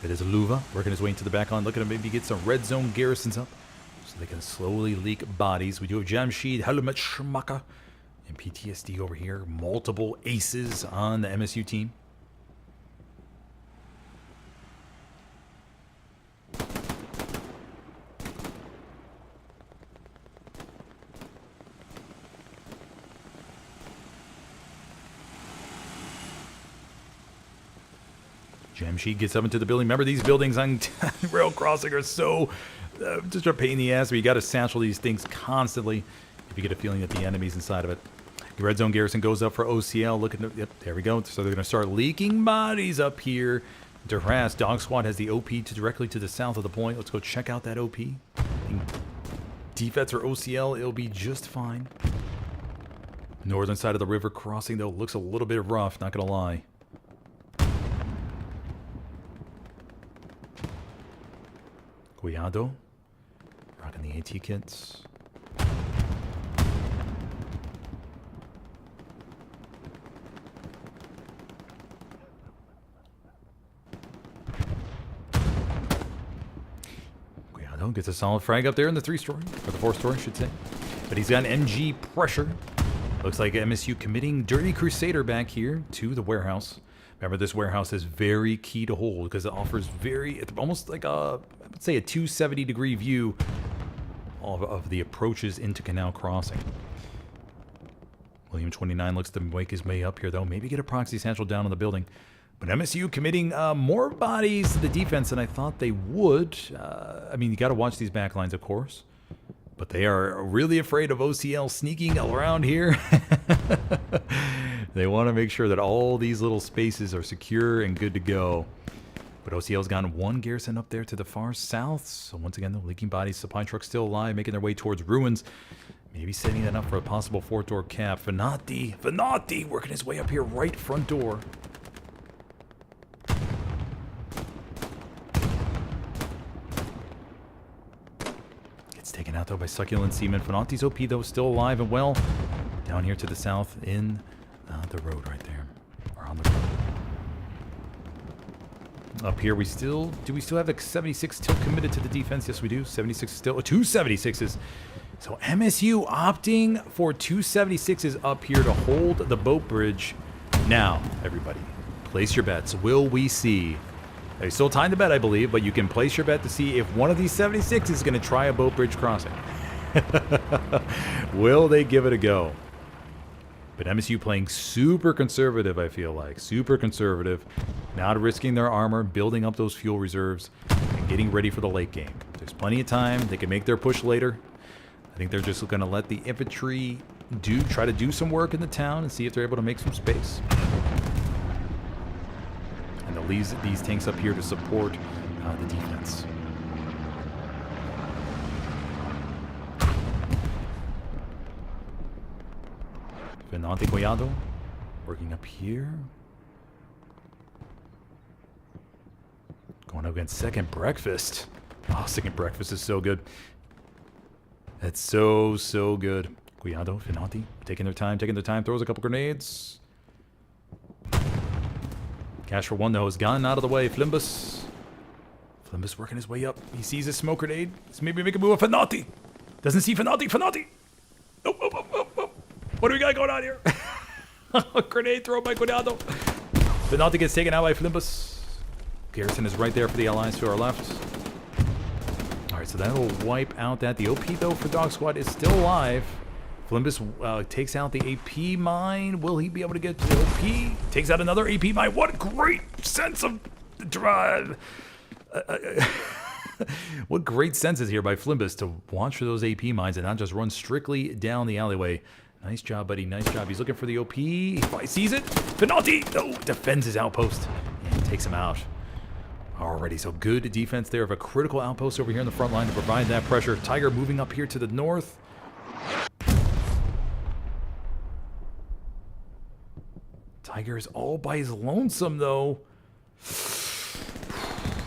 [SPEAKER 2] It is Luva working his way into the back line, looking to maybe get some red zone garrisons up so they can slowly leak bodies. We do have Jamshid, Helmet Shmaka, and PTSD over here. Multiple aces on the MSU team. Jamshid gets up into the building. Remember, these buildings on rail crossing are so just a pain in the ass, where you got to satchel these things constantly if you get a feeling that the enemy's inside of it. The red zone garrison goes up for OCL. Look at yep, there we go. So they're going to start leaking bodies up here to harass. Dog Squad has the OP directly to the south of the point. Let's go check out that OP. Defense for OCL, it'll be just fine. Northern side of the river crossing, though, looks a little bit rough, not going to lie. Cuidado, rocking the AT kits. Cuidado gets a solid frag up there in the 3-story, or the 4-story, I should say. But he's got an MG pressure. Looks like MSU committing Dirty Crusader back here to the warehouse. Remember, this warehouse is very key to hold because it offers it's almost like I would say a 270-degree view of the approaches into Canal Crossing. William 29 looks to make his way up here, though. Maybe get a proxy satchel down on the building. But MSU committing more bodies to the defense than I thought they would. I mean, you got to watch these back lines, of course. But they are really afraid of OCL sneaking around here. They want to make sure that all these little spaces are secure and good to go. But OCL's gotten one garrison up there to the far south. So once again, the leaking bodies, supply trucks still alive, making their way towards ruins. Maybe setting that up for a possible fourth-door cap. Finati working his way up here, right front door. Gets taken out, though, by Succulent Seaman. Finati's OP, though, still alive and well. Down here to the south in the road right there. Or on the road. Up here, do we still have a 76 still committed to the defense? Yes, we do. 76 still. 2 76s. So MSU opting for 2 76s up here to hold the boat bridge. Now, everybody, place your bets. Will we see? There's still time to bet, I believe, but you can place your bet to see if one of these 76s is going to try a boat bridge crossing. Will they give it a go? But MSU playing super conservative, I feel like. Super conservative. Not risking their armor, building up those fuel reserves, and getting ready for the late game. There's plenty of time. They can make their push later. I think they're just going to let the infantry try to do some work in the town and see if they're able to make some space. And they'll leave these tanks up here to support the defense. Fernando Collado working up here. Going up against Second Breakfast. Oh, Second Breakfast is so good. That's so good. Guiado, Finati, taking their time, throws a couple grenades. Cash for one, though, has gotten out of the way. Flimbus working his way up. He sees a smoke grenade. Let's maybe make a move with Finati. Doesn't see Finati. Oh. What do we got going on here? Grenade thrown by Guiado. Finati gets taken out by Flimbus. Garrison is right there for the allies to our left. Alright, so that'll wipe out that. The OP, though, for Dog Squad is still alive. Flimbus takes out the AP mine. Will he be able to get to the OP? Takes out another AP mine. What a great sense of drive. What great sense is here by Flimbus to watch for those AP mines and not just run strictly down the alleyway. Nice job, buddy. Nice job. He's looking for the OP. He sees it. Finati! Oh, defends his outpost and takes him out. Alrighty, so good defense there of a critical outpost over here in the front line to provide that pressure. Tiger moving up here to the north. Tiger is all by his lonesome, though.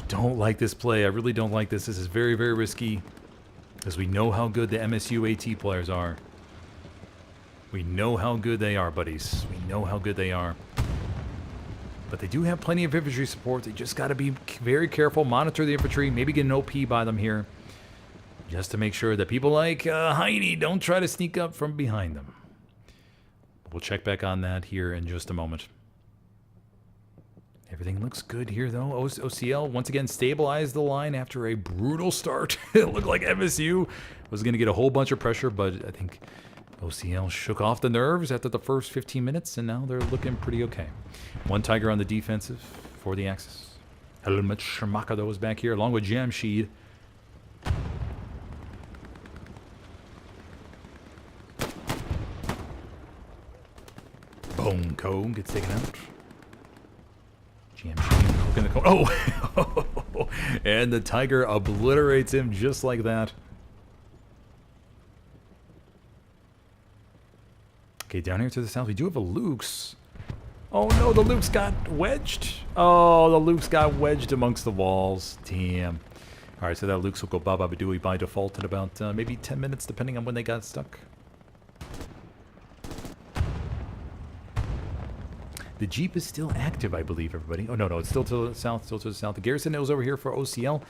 [SPEAKER 2] Don't like this play. I really don't like this. This is very, very risky, as we know how good the MSU AT players are. We know how good they are, buddies. We know how good they are. But they do have plenty of infantry support. They just got to be very careful, monitor the infantry, maybe get an OP by them here, just to make sure that people like Heine don't try to sneak up from behind them. We'll check back on that here in just a moment. Everything looks good here, though. OCL once again stabilized the line after a brutal start. It looked like MSU was going to get a whole bunch of pressure, but I think OCL shook off the nerves after the first 15 minutes, and now they're looking pretty okay. One Tiger on the defensive for the Axis. Helmut Schmaka, though, is back here, along with Jamshid. Bone Cone gets taken out. Jamshid hooking the cone. Oh! And the Tiger obliterates him just like that. Okay, down here to the south, we do have a Luke's. Oh no, the Luke's got wedged. Oh, the Luke's got wedged amongst the walls. Damn. All right, so that Luke's will go Baba Badooey by default in about maybe 10 minutes, depending on when they got stuck. The Jeep is still active, I believe, everybody. Oh, no, it's still to the south, The garrison is over here for OCL.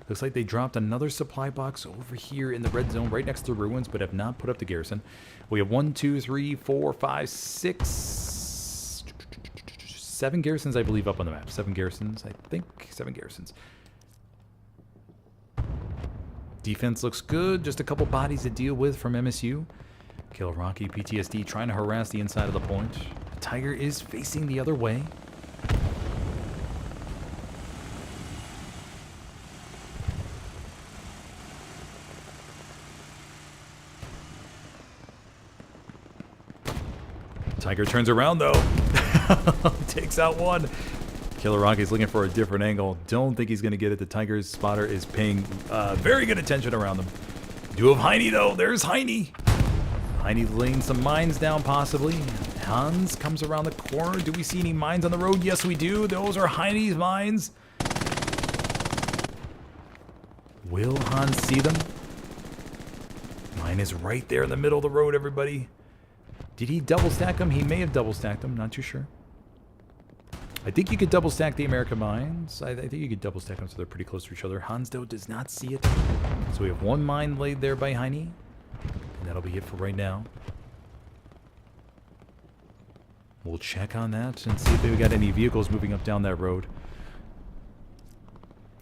[SPEAKER 2] Looks like they dropped another supply box over here in the red zone, right next to the ruins, but have not put up the garrison. We have 1, 2, 3, 4, 5, 6, 7 garrisons, I believe, up on the map. 7 garrisons, I think. 7 garrisons. Defense looks good. Just a couple bodies to deal with from MSU. Kill Rocky, PTSD, trying to harass the inside of the point. The Tiger is facing the other way. Tiger turns around though. Takes out one. Killer Rocky's looking for a different angle. Don't think he's going to get it. The Tiger's spotter is paying very good attention around them. Do have Heine though. There's Heine. Heine laying some mines down possibly. Hans comes around the corner. Do we see any mines on the road? Yes, we do. Those are Heine's mines. Will Hans see them? Mine is right there in the middle of the road, everybody. Did he double stack them? He may have double stacked them. Not too sure. I think you could double stack the American mines. I think you could double stack them so they're pretty close to each other. Hans, though, does not see it. So we have one mine laid there by Heine. And that'll be it for right now. We'll check on that and see if we got any vehicles moving up down that road.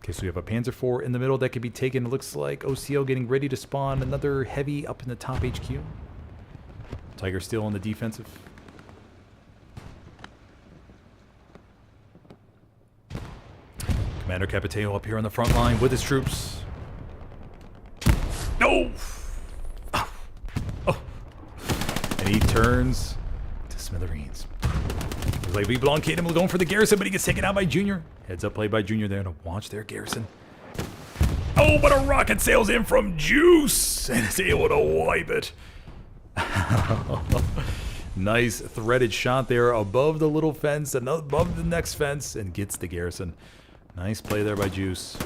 [SPEAKER 2] Okay, so we have a Panzer IV in the middle that could be taken. It looks like OCL getting ready to spawn another heavy up in the top HQ. Tiger still on the defensive. Commander Capiteo up here on the front line with his troops. No! Oh. Oh. And he turns to smithereens. Looks like we blockade him going for the garrison, but he gets taken out by Junior. Heads up play by Junior there to watch their garrison. Oh, but a rocket sails in from Juice and is able to wipe it. Nice threaded shot there above the little fence and above the next fence and gets the garrison. Nice play there by Juice.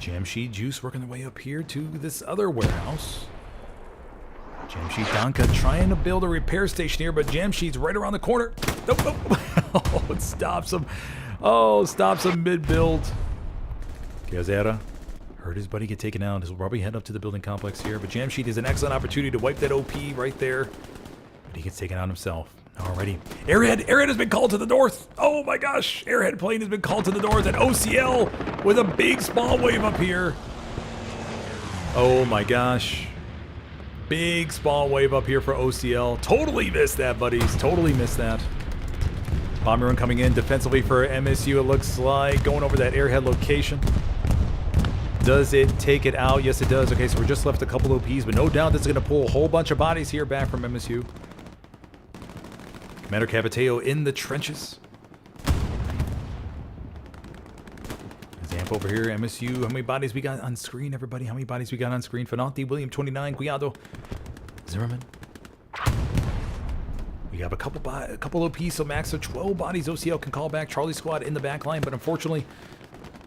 [SPEAKER 2] Jamshid Juice working their way up here to this other warehouse. Jamshid Danka trying to build a repair station here, but Jamshid's right around the corner. Nope, nope. Oh, it stops him. Oh, stops him mid-build. Gazera heard his buddy get taken out. He'll probably head up to the building complex here, but Jamshid is an excellent opportunity to wipe that OP right there. But he gets taken out himself. Alrighty. Airhead has been called to the north. Oh my gosh. Airhead plane has been called to the north. And OCL with a big spawn wave up here. Oh my gosh. Big spawn wave up here for OCL. Totally missed that, buddies. Totally missed that. Bomber run coming in defensively for MSU. It looks like going over that airhead location. Does it take it out? Yes, it does. Okay, so we're just left a couple OPs, but no doubt this is going to pull a whole bunch of bodies here back from MSU. Commander Capiteo in the trenches. Zamp over here, MSU. How many bodies we got on screen, everybody? How many bodies we got on screen? Fanati, William 29, Guiado, Zimmerman. We have a couple OPs, so max of 12 bodies OCL can call back. Charlie Squad in the back line, but unfortunately,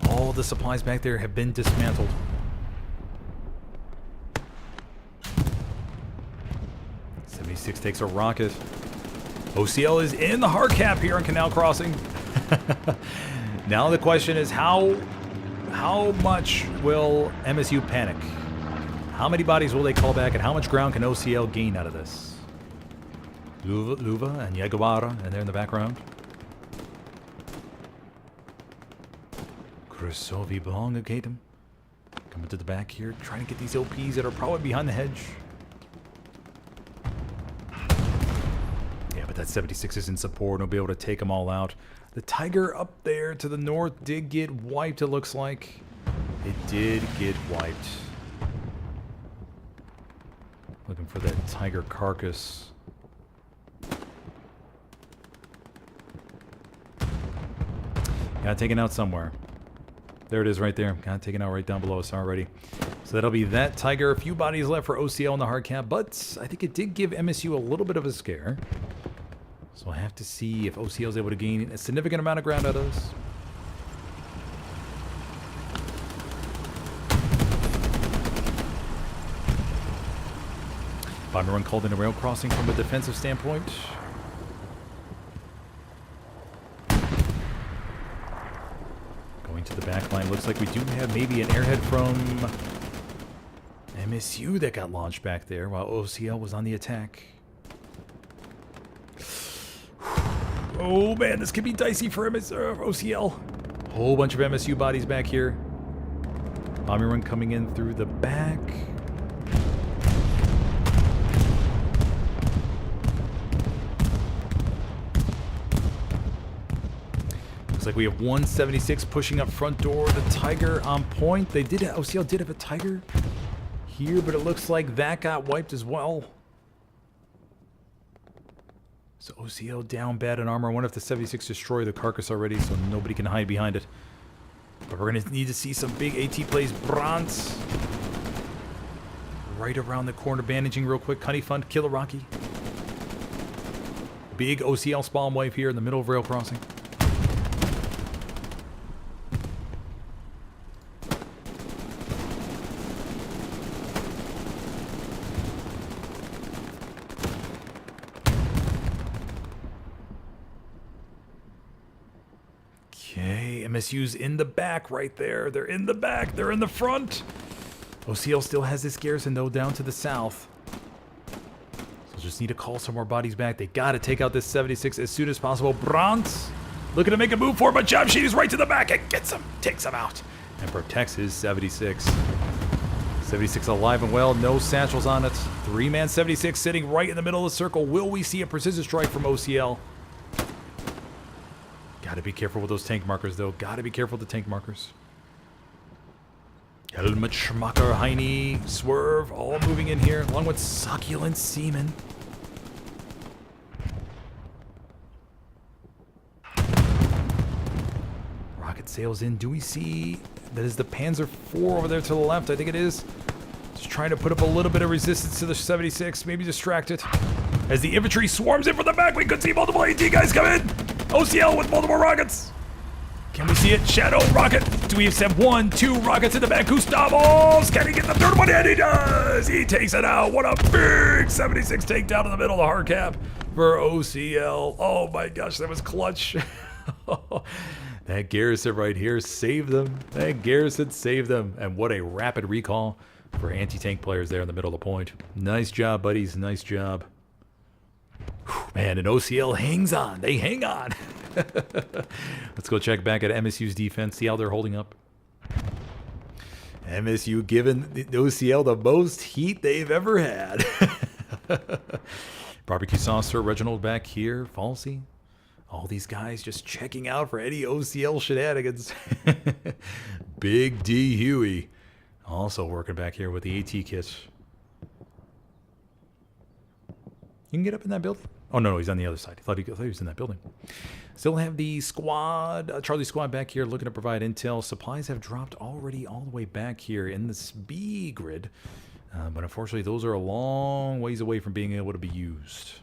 [SPEAKER 2] all the supplies back there have been dismantled. '76 takes a rocket. OCL is in the hard cap here on Canal Crossing. Now the question is how much will MSU panic? How many bodies will they call back, and how much ground can OCL gain out of this? Luva and Yaguara, and they're in the background. Krisovi Belongacatum coming to the back here, trying to get these OPs that are probably behind the hedge. That 76 is in support, and we'll be able to take them all out. The Tiger up there to the north did get wiped, it looks like. It did get wiped. Looking for that Tiger carcass. Got it taken out somewhere. There it is right there. Got it taken out right down below us already. So that'll be that Tiger. A few bodies left for OCL in the hard cap, but I think it did give MSU a little bit of a scare. So we'll have to see if OCL is able to gain a significant amount of ground out of this. Bomber run called in a rail crossing from a defensive standpoint. Going into the back line. Looks like we do have maybe an airhead from MSU that got launched back there while OCL was on the attack. Oh man, this could be dicey for OCL. Whole bunch of MSU bodies back here. Bombing run coming in through the back. Looks like we have 176 pushing up front door. The Tiger on point. OCL did have a Tiger here, but it looks like that got wiped as well. So OCL down bad in armor. I wonder if the 76 destroyed the carcass already, so nobody can hide behind it. But we're going to need to see some big AT plays. Bronze. Right around the corner, bandaging real quick. Cunny Fund, Killer Rocky. Big OCL spawn wave here in the middle of rail crossing. MSU's in the back right there. They're in the back. They're in the front. OCL still has this garrison, though, down to the south. So just need to call some more bodies back. They got to take out this 76 as soon as possible. Brant looking to make a move for him, but Jamsheed is right to the back and gets him, takes him out, and protects his 76. 76 alive and well. No satchels on it. Three-man 76 sitting right in the middle of the circle. Will we see a precision strike from OCL? Gotta be careful with those tank markers, though. Gotta be careful with the tank markers. Helmet, Schmucker, Heine, Swerve, all moving in here, along with Succulent Seaman. Rocket sails in. Do we see... That is the Panzer IV over there to the left. I think it is. Just trying to put up a little bit of resistance to the 76. Maybe distract it. As the infantry swarms in from the back, we could see multiple AT guys come in. OCL with multiple rockets. Can we see it? Shadow rocket. Do we have 1, 2 rockets in the back? Gustavos. Can he get the third one? And he does. He takes it out. What a big 76 takedown in the middle of the hard cap for OCL. Oh my gosh, that was clutch. That garrison right here saved them. That garrison saved them. And what a rapid recall for anti-tank players there in the middle of the point. Nice job, buddies. Nice job. Man, and OCL hangs on. They hang on. Let's go check back at MSU's defense, see how they're holding up. MSU giving the OCL the most heat they've ever had. Barbecue Saucer, Reginald back here, Falsey. All these guys just checking out for any OCL shenanigans. Big D Huey also working back here with the AT kits. You can get up in that building. Oh, no, he's on the other side. I thought he was in that building. Still have the squad, Charlie squad back here looking to provide intel. Supplies have dropped already all the way back here in this B grid. But unfortunately, those are a long ways away from being able to be used.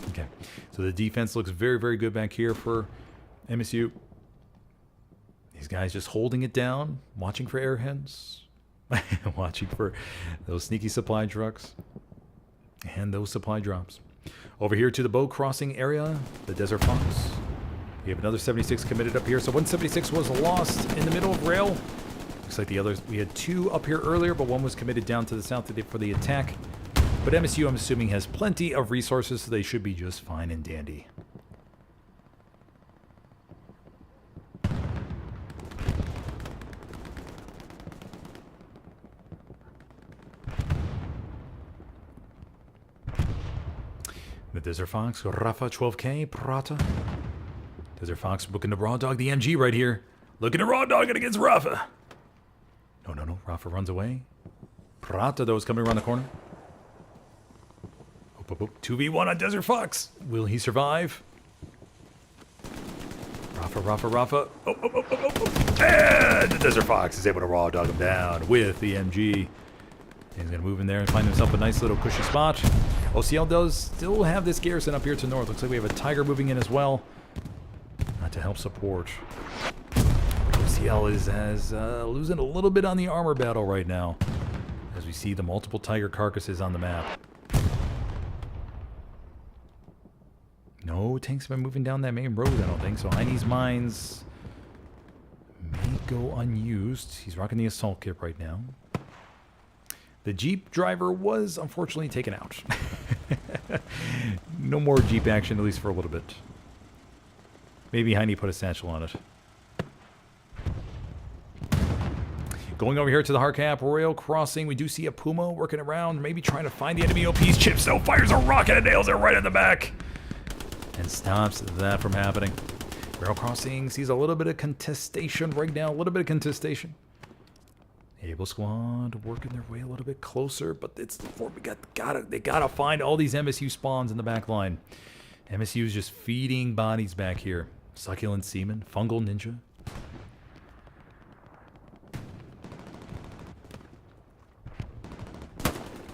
[SPEAKER 2] Okay, so the defense looks very, very good back here for MSU. These guys just holding it down, watching for airheads. Watching for those sneaky supply trucks and those supply drops. Over here to the boat crossing area, the Desert Fox. We have another 76 committed up here. So 176 was lost in the middle of rail. Looks like the others, we had 2 up here earlier, but one was committed down to the south for the attack. But MSU, I'm assuming, has plenty of resources, so they should be just fine and dandy. The Desert Fox, Rafa 12K, Prata. Desert Fox looking to raw dog the MG right here. Looking to raw dog it against Rafa. No. Rafa runs away. Prata, though, is coming around the corner. 2v1 on Desert Fox. Will he survive? Rafa. And the Desert Fox is able to raw dog him down with the MG. He's going to move in there and find himself a nice little cushy spot. OCL does still have this garrison up here to the north. Looks like we have a Tiger moving in as well. Not to help support. OCL is losing a little bit on the armor battle right now, as we see the multiple Tiger carcasses on the map. No tanks have been moving down that main road, I don't think. So Heine's mines may go unused. He's rocking the assault kit right now. The Jeep driver was unfortunately taken out. No more Jeep action, at least for a little bit. Maybe Heine put a satchel on it. Going over here to the hardcap rail crossing, we do see a Puma working around, maybe trying to find the enemy OP's. Chipso fires a rocket and nails it right in the back. And stops that from happening. Rail crossing sees a little bit of contestation right now, a little bit of contestation. Able squad working their way a little bit closer, but it's they gotta find all these MSU spawns in the back line. MSU is just feeding bodies back here. Succulent seaman, fungal ninja.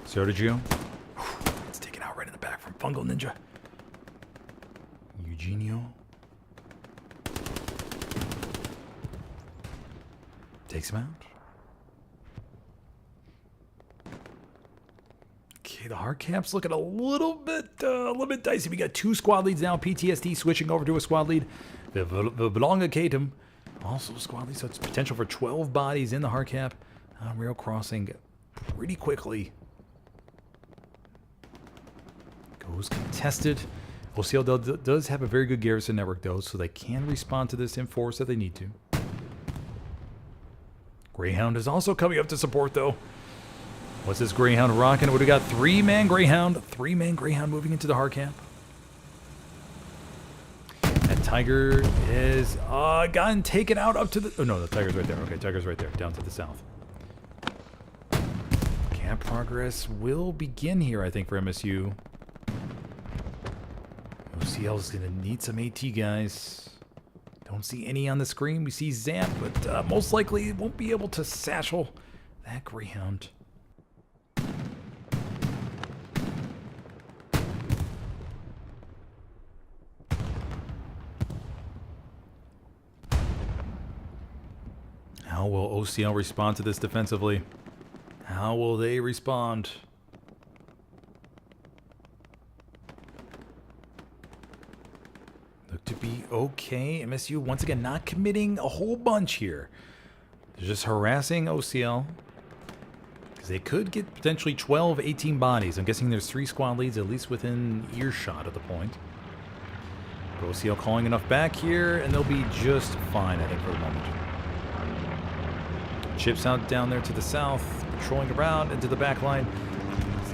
[SPEAKER 2] Sergio. It's taken out right in the back from fungal ninja. Eugenio. Takes him out. Okay, the hard cap's looking a little bit dicey. We got 2 squad leads now. PTSD switching over to a squad lead. The Belonga Katum also a squad lead, so it's potential for 12 bodies in the hard cap. Rail crossing pretty quickly. Goes contested. OCL does have a very good garrison network though, so they can respond to this in force if they need to. Greyhound is also coming up to support though. What's this Greyhound rocking? What do we got? 3-man Greyhound. 3-man Greyhound moving into the hard cap. That Tiger is gotten taken out up to the... Oh no, the Tiger's right there. Okay, Tiger's right there. Down to the south. Cap progress will begin here, I think, for MSU. OCL's going to need some AT guys. Don't see any on the screen. We see Zamp, but most likely won't be able to satchel that Greyhound. How will OCL respond to this defensively? How will they respond? Look to be okay. MSU once again not committing a whole bunch here. They're just harassing OCL. Because they could get potentially 12, 18 bodies. I'm guessing there's 3 squad leads at least within earshot at the point. But OCL calling enough back here and they'll be just fine, I think, for the moment. Chips out down there to the south, patrolling around into the back line.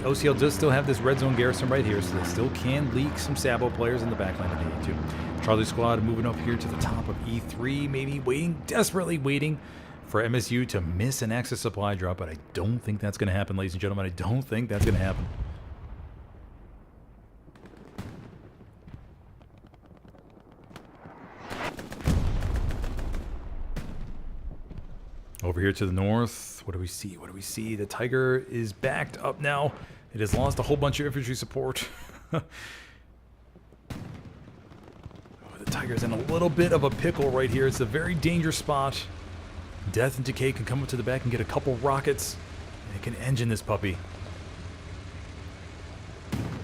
[SPEAKER 2] OCL does still have this red zone garrison right here, so they still can leak some Sabo players in the back line if they need to. Charlie squad moving up here to the top of E3, maybe waiting, desperately waiting for MSU to miss an access supply drop, but I don't think that's going to happen, ladies and gentlemen. I don't think that's going to happen. Over here to the north, what do we see? What do we see? The Tiger is backed up now. It has lost a whole bunch of infantry support. Oh, the Tiger's in a little bit of a pickle right here. It's a very dangerous spot. Death and Decay can come up to the back and get a couple rockets. They can engine this puppy.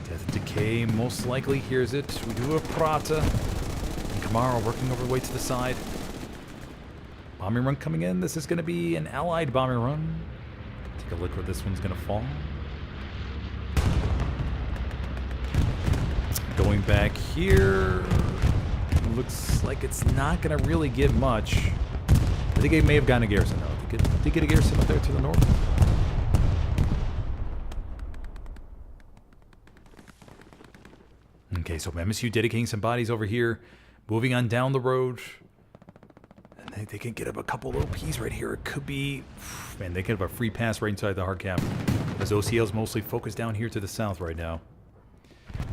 [SPEAKER 2] Death and Decay most likely hears it. We do have Prata and Kamara working over the way to the side. Bombing run coming in. This is going to be an allied bombing run. Take a look where this one's going to fall. Going back here. Looks like it's not going to really give much. I think it may have gotten a garrison though. Did they get a garrison up there to the north? Okay, so MSU dedicating some bodies over here. Moving on down the road. They can get up a couple OPs right here. It could be... Man, they could have a free pass right inside the hard cap. As OCL's mostly focused down here to the south right now.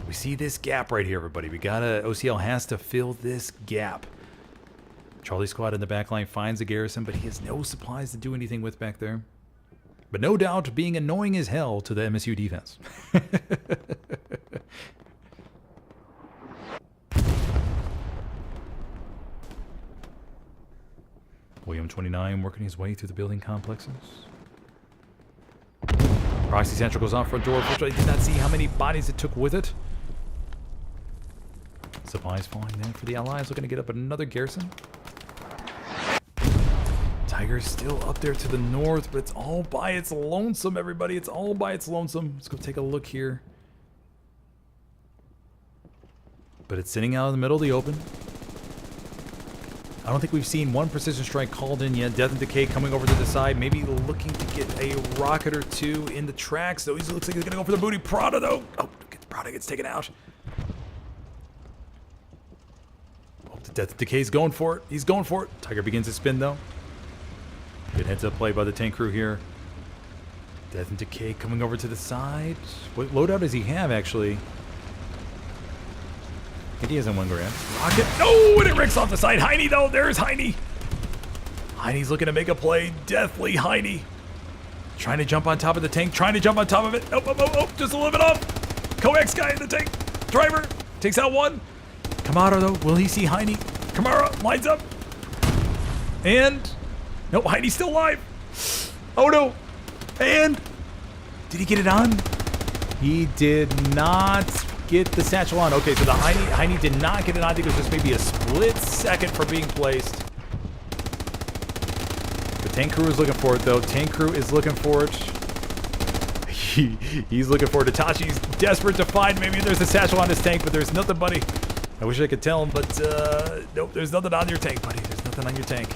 [SPEAKER 2] We see this gap right here, everybody. OCL has to fill this gap. Charlie squad in the back line finds a garrison, but he has no supplies to do anything with back there. But no doubt being annoying as hell to the MSU defense. William 29 working his way through the building complexes. Proxy Central goes off front door. Unfortunately, I did not see how many bodies it took with it. Supplies falling there for the Allies, looking to get up another garrison. Tiger's still up there to the north, but it's all by its lonesome, everybody. It's all by its lonesome. Let's go take a look here. But it's sitting out in the middle of the open. I don't think we've seen one precision strike called in yet. Death and Decay coming over to the side, maybe looking to get a rocket or two in the tracks. So he looks like he's going to go for the booty. Prada, though. Oh, Prada gets taken out. Oh, the Death and Decay's going for it. He's going for it. Tiger begins to spin, though. Good heads-up play by the tank crew here. Death and Decay coming over to the side. What loadout does he have, actually? I think he has in 1 grand. Rocket. No, and it rigs off the side. Heine, though. There's Heine. Heine's looking to make a play. Deathly Heine. Trying to jump on top of the tank. Trying to jump on top of it. Oh. Just a little bit off. Coax guy in the tank. Driver. Takes out 1. Kamara, though. Will he see Heine? Kamara lines up. And... no, Heine's still alive. Oh, no. And... did he get it on? He did not... get the satchel on. Okay, so the Heine did not get it on. I think it was just maybe a split second for being placed. The tank crew is looking for it, though. Tank crew is looking for it. He's looking for it. Itachi's desperate to find. Maybe there's a satchel on his tank, but there's nothing, buddy. I wish I could tell him, but nope, there's nothing on your tank, buddy. There's nothing on your tank.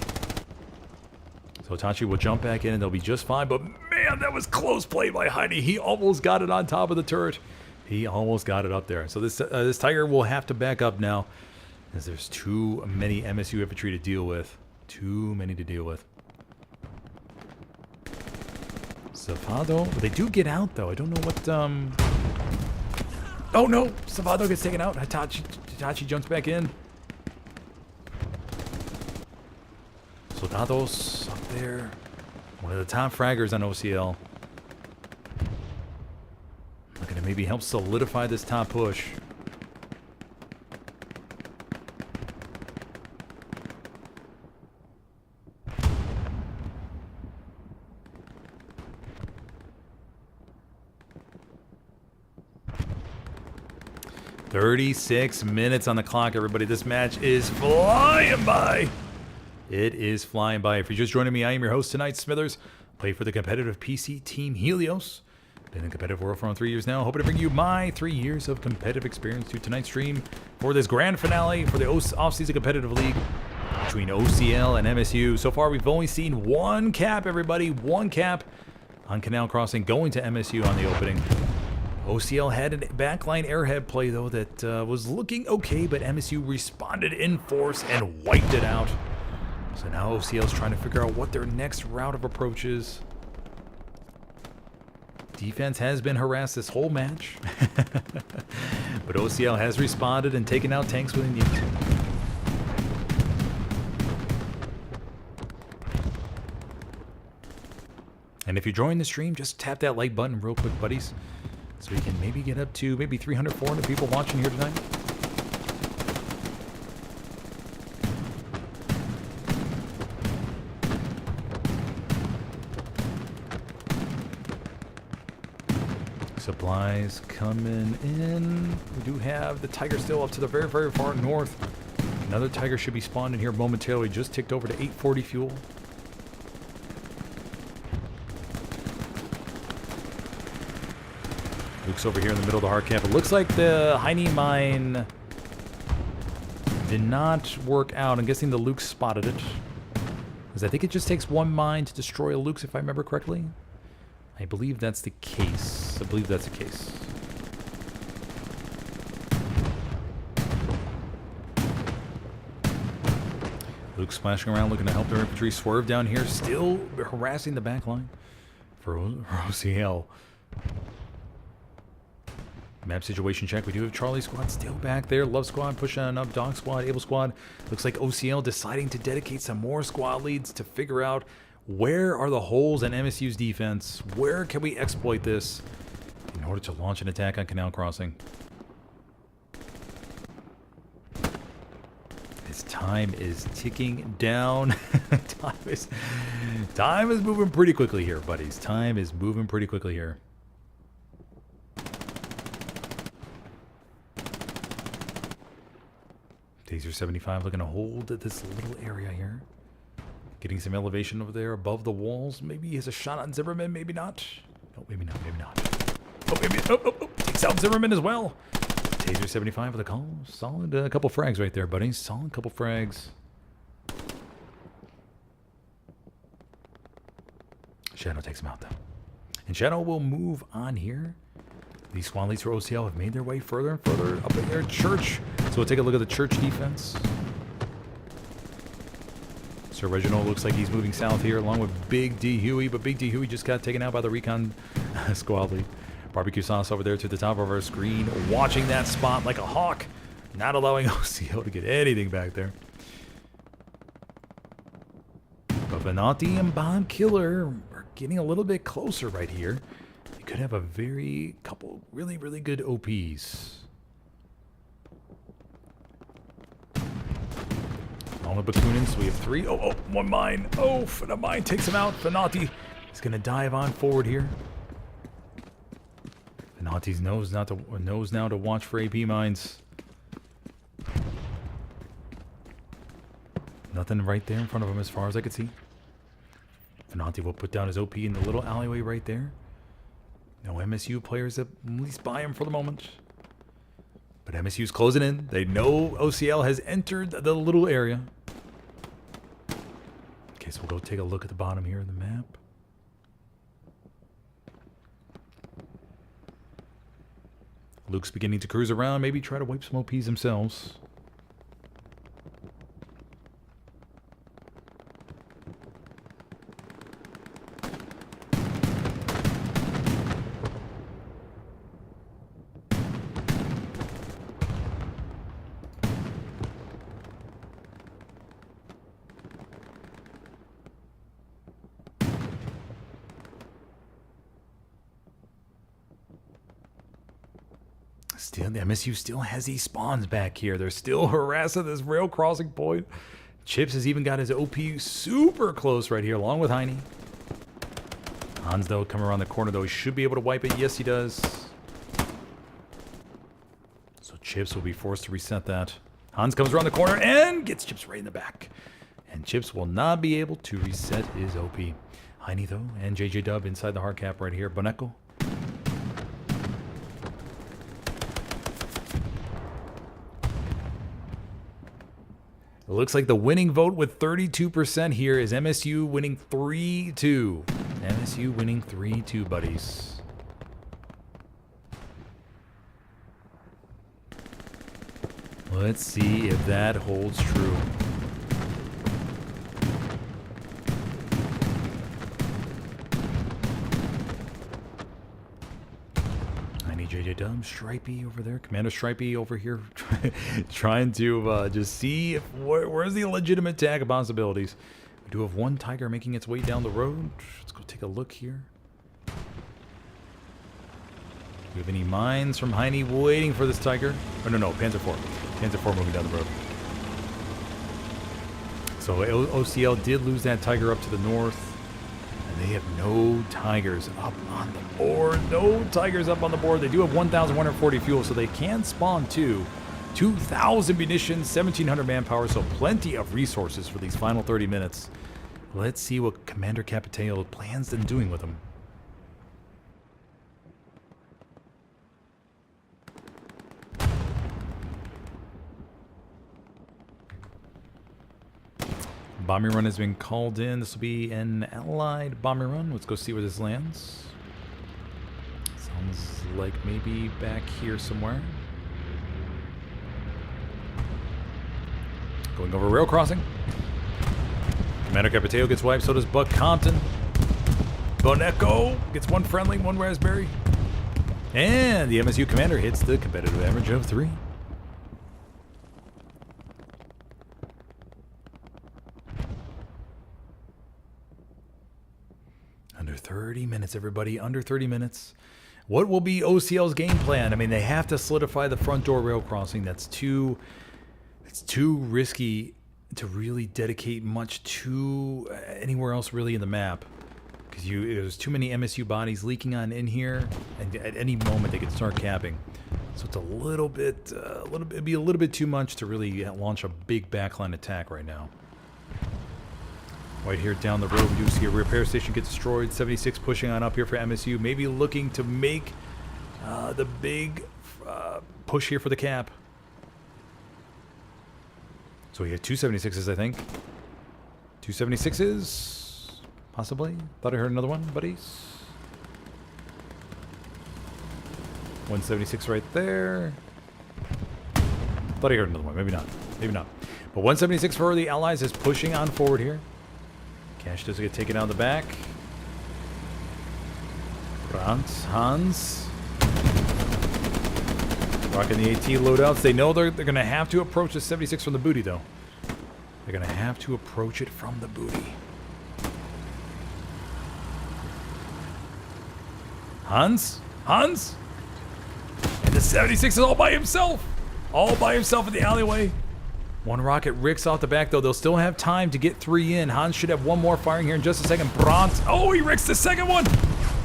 [SPEAKER 2] So Itachi will jump back in, and they'll be just fine. But, man, that was close play by Heine. He almost got it on top of the turret. He almost got it up there. So this Tiger will have to back up now, as there's too many MSU infantry to deal with. Too many to deal with. Savado, they do get out, though. I don't know what... oh, no! Savado gets taken out. Hitachi jumps back in. Soldados up there. One of the top fraggers on OCL. Looking to maybe help solidify this top push. "36 minutes on the clock, everybody. This match is flying by. It is flying by. If you're just joining me, I am your host tonight, Smithers. Play for the competitive PC team Helios. Been in the competitive world for around 3 years now. Hoping to bring you my 3 years of competitive experience to tonight's stream for this grand finale for the off-season competitive league between OCL and MSU. So far, we've only seen 1 cap, everybody. 1 cap on Canal Crossing going to MSU on the opening. OCL had a backline airhead play, though, that was looking okay, but MSU responded in force and wiped it out. So now OCL's trying to figure out what their next route of approach is. Defense has been harassed this whole match, but OCL has responded and taken out tanks when they need to. And if you're joining the stream, just tap that like button real quick, buddies, so we can maybe get up to maybe 300, 400 people watching here tonight. Supplies coming in. We do have the Tiger still up to the very, very far north. Another Tiger should be spawned in here momentarily. Just ticked over to 840 fuel. Luke's over here in the middle of the hard camp. It looks like the Heine mine did not work out. I'm guessing the Luke spotted it, because I think it just takes 1 mine to destroy a Luke's, if I remember correctly. I believe that's the case. I believe that's the case. Luke splashing around, looking to help their infantry swerve down here, still harassing the back line for OCL. Map situation check. We do have Charlie Squad still back there. Love Squad pushing on up. Dog Squad, Able Squad. Looks like OCL deciding to dedicate some more squad leads to figure out where are the holes in MSU's defense. Where can we exploit this in order to launch an attack on Canal Crossing? His time is ticking down. Time is moving pretty quickly here, buddies. Time is moving pretty quickly here. Taser 75 looking to hold this little area here. Getting some elevation over there above the walls. Maybe he has a shot on Zimmerman, maybe not. No, maybe not, maybe not. Oh, maybe, oh. Takes out Zimmerman as well. Taser 75 with a call. Solid couple frags right there, buddy. Solid couple frags. Shadow takes him out, though. And Shadow will move on here. These squad leads for OCL have made their way further and further up in their church. So we'll take a look at the church defense. Sir Reginald looks like he's moving south here along with Big D Huey, but Big D Huey just got taken out by the recon squad lead. Barbecue sauce over there to the top of our screen, watching that spot like a hawk, not allowing OCL to get anything back there. But Venati and Bomb Killer are getting a little bit closer right here. You could have a couple really, really good OPs. All the Bakunins, we have 3. Oh, one mine. Oh, the mine takes him out. Venati is going to dive on forward here. Venati's knows now to watch for AP mines. Nothing right there in front of him as far as I could see. Venati will put down his OP in the little alleyway right there. No MSU players at least by him for the moment. But MSU's closing in. They know OCL has entered the little area. Okay, so we'll go take a look at the bottom here of the map. Luke's beginning to cruise around, maybe try to wipe some OPs themselves. Still, the MSU still has these spawns back here. They're still harassing this rail crossing point. Chips has even got his OP super close right here, along with Heine. Hans, though, coming around the corner, though. He should be able to wipe it. Yes, he does. So Chips will be forced to reset that. Hans comes around the corner and gets Chips right in the back. And Chips will not be able to reset his OP. Heine, though, and JJ Dub inside the hard cap right here. Bonecco. It looks like the winning vote with 32% here is MSU winning 3-2. MSU winning 3-2, buddies. Let's see if that holds true. JJ Dub, Stripey over there, Commander Stripey over here, trying to just see if where's the legitimate tag of possibilities. We do have one Tiger making its way down the road. Let's go take a look here. Do we have any mines from Heine waiting for this Tiger? Oh, no, Panzer IV. Panzer IV moving down the road. So OCL did lose that Tiger up to the north. And they have no Tigers up on the board. No Tigers up on the board. They do have 1,140 fuel, so they can spawn 2,000 munitions, 1,700 manpower, so plenty of resources for these final 30 minutes. Let's see what Commander Capiteo plans on doing with them. Bomber run has been called in. This will be an allied bomber run. Let's go see where this lands. Sounds like maybe back here somewhere. Going over rail crossing. Commander Capiteo gets wiped. So does Buck Compton. Bonecco gets one friendly, one raspberry. And the MSU commander hits the competitive average of 3. Under 30 minutes, everybody. Under 30 minutes. What will be OCL's game plan? I mean, they have to solidify the front door rail crossing. It's too risky to really dedicate much to anywhere else really in the map. Because there's too many MSU bodies leaking on in here, and at any moment they could start capping. So it's a little bit, it'd be a little bit too much to really launch a big backline attack right now. Right here down the road, we do see a repair station get destroyed. 76 pushing on up here for MSU, maybe looking to make the big push here for the cap. So we have 276s, I think. 276s, possibly. Thought I heard another one, buddies. 176 right there. Thought I heard another one. Maybe not. Maybe not. But 176 for the Allies is pushing on forward here. Cash does get taken out of the back. Hans. Rocking the AT loadouts. They know they're going to have to approach the 76 from the booty, though. They're going to have to approach it from the booty. Hans? And the 76 is all by himself. All by himself in the alleyway. One rocket ricks off the back, though. They'll still have time to get 3 in. Hans should have one more firing here in just a second. Brandt. Oh, he ricks the second one.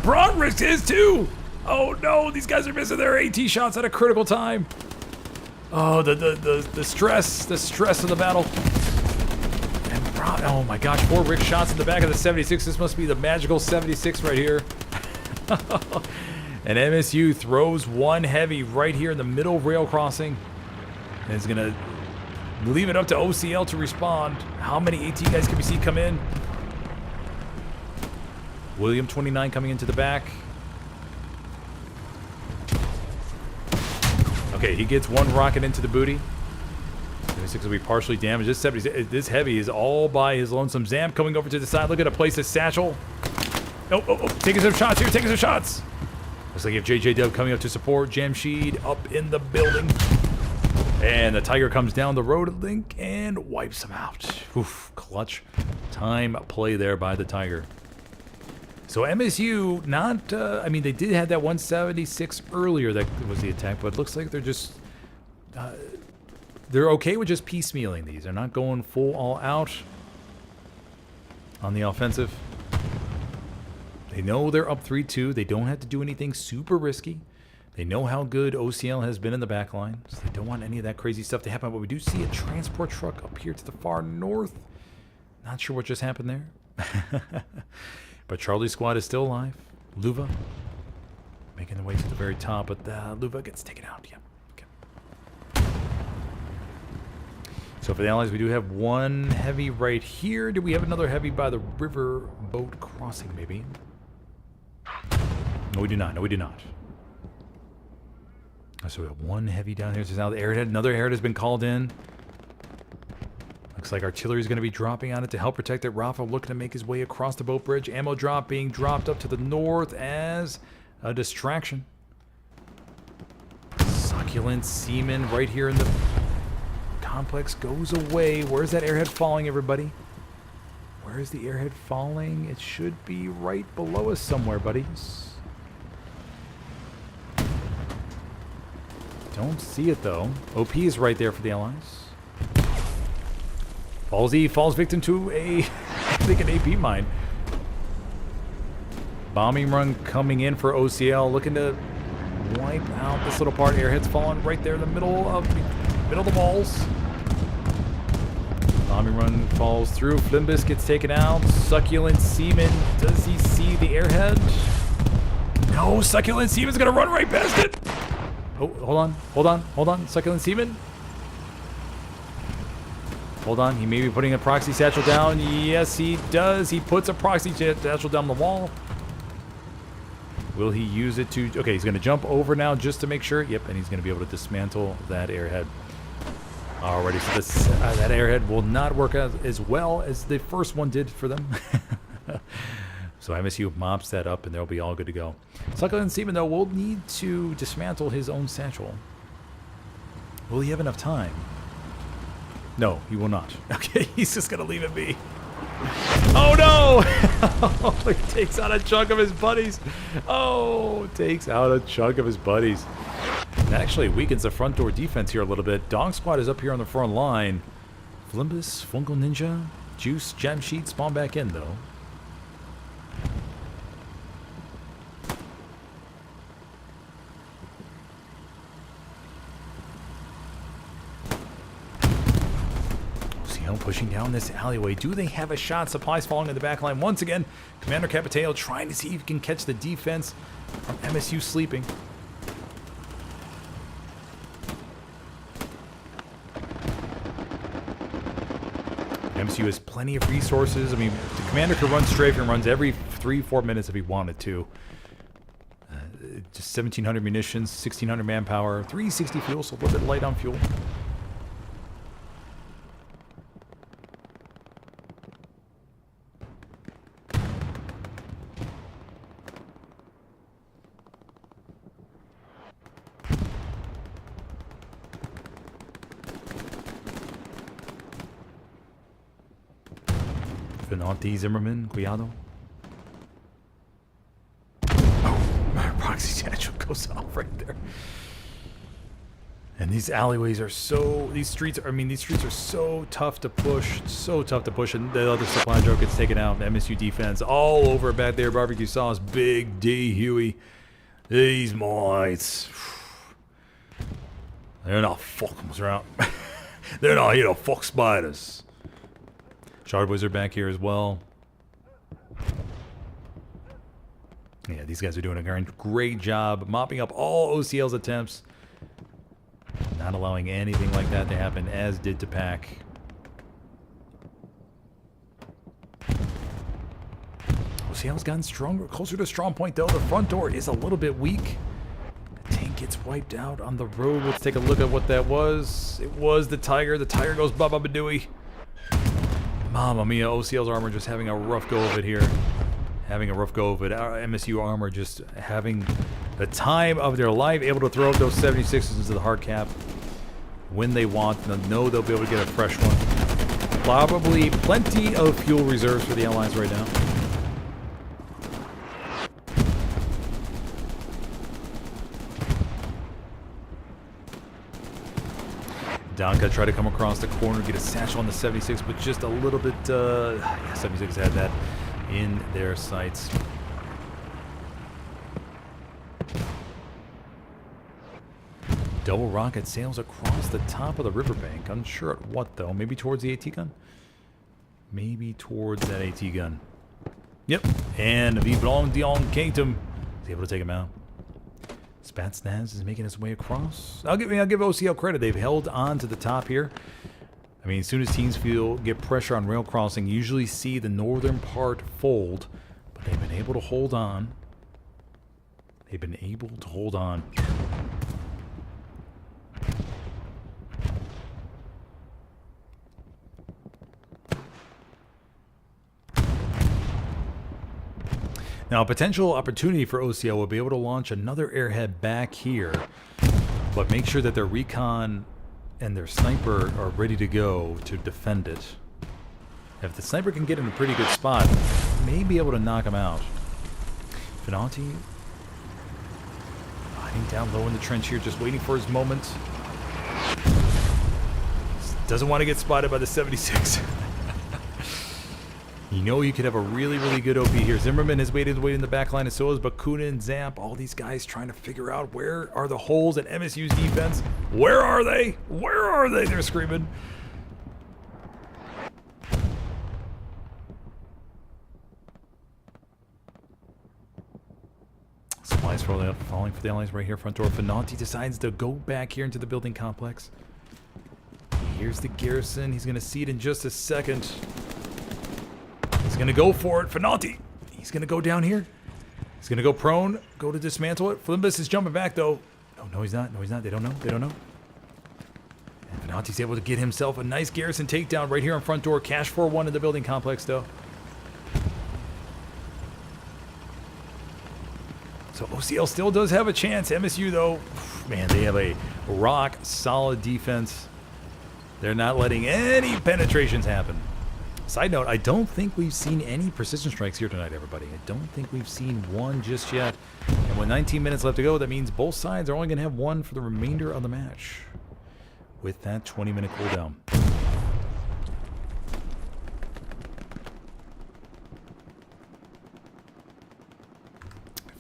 [SPEAKER 2] Brandt ricks his too. Oh, no. These guys are missing their AT shots at a critical time. Oh, the stress of the battle. And Brandt, oh, my gosh. 4 rick shots in the back of the 76. This must be the magical 76 right here. And MSU throws one heavy right here in the middle rail crossing. And it's going to leave it up to OCL to respond. How many AT guys can we see come in? William 29 coming into the back. Okay, he gets one rocket into the booty. 76 will be partially damaged. This heavy is all by his lonesome. Zam coming over to the side. Look at a place his satchel. Oh, taking some shots here, taking some shots. Looks like you have JJ Dub coming up to support. Jamshed up in the building. And the Tiger comes down the road at Link and wipes him out. Oof, clutch time play there by the Tiger. So MSU, not, I mean, they did have that 176 earlier that was the attack, but it looks like they're just, they're okay with just piecemealing these. They're not going full all out on the offensive. They know they're up 3-2. They don't have to do anything super risky. They know how good OCL has been in the back line, so they don't want any of that crazy stuff to happen. But we do see a transport truck up here to the far north. Not sure what just happened there. But Charlie's squad is still alive. Luva making their way to the very top, but Luva gets taken out. Yeah. Okay. So for the Allies, we do have one heavy right here. Do we have another heavy by the river boat crossing, maybe? No, we do not. No, we do not. So we have one heavy down here. So now the airhead, another airhead has been called in. Looks like artillery is going to be dropping on it to help protect it. Rafa looking to make his way across the boat bridge. Ammo drop being dropped up to the north as a distraction. Succulent seaman right here in the complex goes away. Where's that airhead falling, everybody? Where is the airhead falling? It should be right below us somewhere, buddies. Don't see it, though. OP is right there for the Allies. Falls victim to I think an AP mine. Bombing run coming in for OCL, looking to wipe out this little part. Airhead's falling right there in the middle of the balls. Bombing run falls through. Flimbus gets taken out. Succulent Seaman, does he see the airhead? No, Succulent Seaman's gonna run right past it. Oh, hold on. Succulent Seaman. Hold on, he may be putting a proxy satchel down. Yes, he does. He puts a proxy satchel down the wall. Will he use it to... Okay, he's going to jump over now just to make sure. Yep, and he's going to be able to dismantle that airhead. Alrighty, so this, that airhead will not work as well as the first one did for them. So MSU mops that up, and they'll be all good to go. Succulent Seaman, though, will need to dismantle his own satchel. Will he have enough time? No, he will not. Okay, he's just going to leave it be. Oh, no! He takes out a chunk of his buddies. Oh, takes out a chunk of his buddies. That actually weakens the front door defense here a little bit. Dog Squad is up here on the front line. Flimbus, Fungal Ninja, Juice, Jamshed spawn back in, though. pushing down this alleyway. Do they have a shot? Supplies falling in the back line once again. Commander Capiteo trying to see if he can catch the defense from MSU sleeping. MSU has plenty of resources. I mean, the commander could run strafe and runs every 3-4 minutes if he wanted to. Just 1,700 munitions, 1,600 manpower, 360 fuel, so a little bit light on fuel. Finante, Zimmerman, Cuidado. Oh, my proxy satchel goes off right there. And these alleyways are so, these streets are so tough to push, and the other supply drone gets taken out. MSU defense all over back there. Barbecue sauce, Big D, Huey. These mites. They're not fucking around. They're not here to fuck spiders. Shard Wizard back here as well. Yeah, these guys are doing a great job mopping up all OCL's attempts. Not allowing anything like that to happen, as did Tapak. OCL's gotten stronger, closer to strong point though. The front door is a little bit weak. The tank gets wiped out on the road. Let's take a look at what that was. It was the Tiger. The Tiger goes ba-ba-ba-dooey. Mamma mia, OCL's armor just having a rough go of it here. Having a rough go of it. Our MSU armor just having the time of their life, able to throw up those 76s into the hard cap when they want. They'll know they'll be able to get a fresh one. Probably plenty of fuel reserves for the Allies right now. Donka tried to come across the corner, get a satchel on the 76, but just a little bit, yeah, 76 had that in their sights. Double rocket sails across the top of the riverbank. Unsure at what, though. Maybe towards the AT gun? Maybe towards that AT gun. Yep. And Vive Dion Kingdom is able to take him out. Spatsnaz is making his way across. I'll give OCL credit. They've held on to the top here. I mean, as soon as teams get pressure on rail crossing, usually see the northern part fold, but they've been able to hold on. They've been able to hold on. Now, a potential opportunity for OCL will be able to launch another airhead back here, but make sure that their recon and their sniper are ready to go to defend it. If the sniper can get in a pretty good spot, may be able to knock him out. Finati hiding down low in the trench here, just waiting for his moment. Doesn't want to get spotted by the 76. You know you could have a really, really good OP here. Zimmerman has waited in the back line, and so is Bakunin, Zamp. All these guys trying to figure out where are the holes in MSU's defense. Where are they? Where are they? They're screaming. Supplies falling for the Allies right here. Front door. Finati decides to go back here into the building complex. Here's the garrison. He's going to see it in just a second. He's going to go for it. Finati. He's going to go down here. He's going to go prone. Go to dismantle it. Flimbus is jumping back, though. No, he's not. No, he's not. They don't know. They don't know. And Finati's able to get himself a nice garrison takedown right here on front door. Cash 4-1 in the building complex, though. So OCL still does have a chance. MSU, though, man, they have a rock-solid defense. They're not letting any penetrations happen. Side note, I don't think we've seen any precision strikes here tonight, everybody. I don't think we've seen one just yet. And with 19 minutes left to go, that means both sides are only going to have one for the remainder of the match. With that 20-minute cooldown.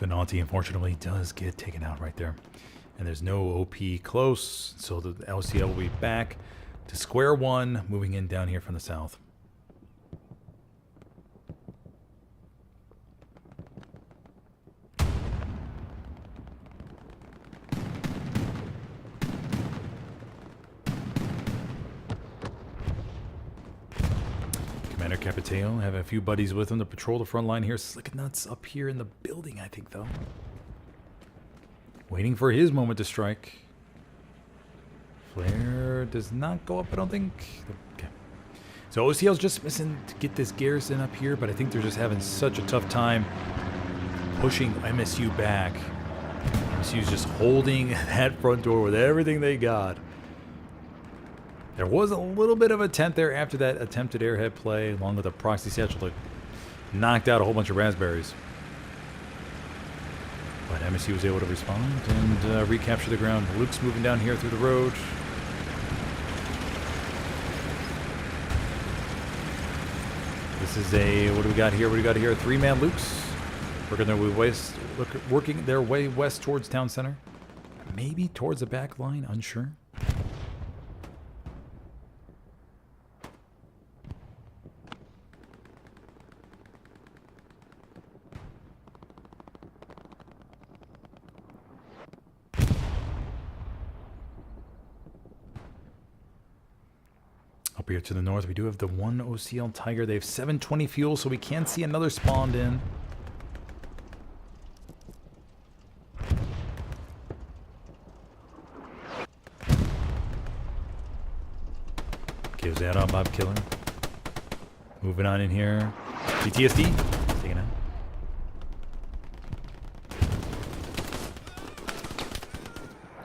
[SPEAKER 2] Finati, unfortunately, does get taken out right there. And there's no OP close, so the LCL will be back to square one, moving in down here from the south. Commander Capiteo having a few buddies with him to patrol the front line here. Slick Nuts up here in the building, I think, though. Waiting for his moment to strike. Flare does not go up, I don't think. Okay. So OCL's just missing to get this garrison up here, but I think they're just having such a tough time pushing MSU back. MSU's just holding that front door with everything they got. There was a little bit of attempt there after that attempted airhead play, along with a proxy satchel that knocked out a whole bunch of raspberries. But MSU was able to respond and recapture the ground. Luke's moving down here through the road. This is a, what do we got here? What do we got here? 3-man Luke's working their way west towards town center. Maybe towards the back line, unsure. Up here to the north, we do have the one OCL Tiger. They have 720 fuel, so we can see another spawned in. Gives that on Bob Killer. Moving on in here. PTSD. Taking out.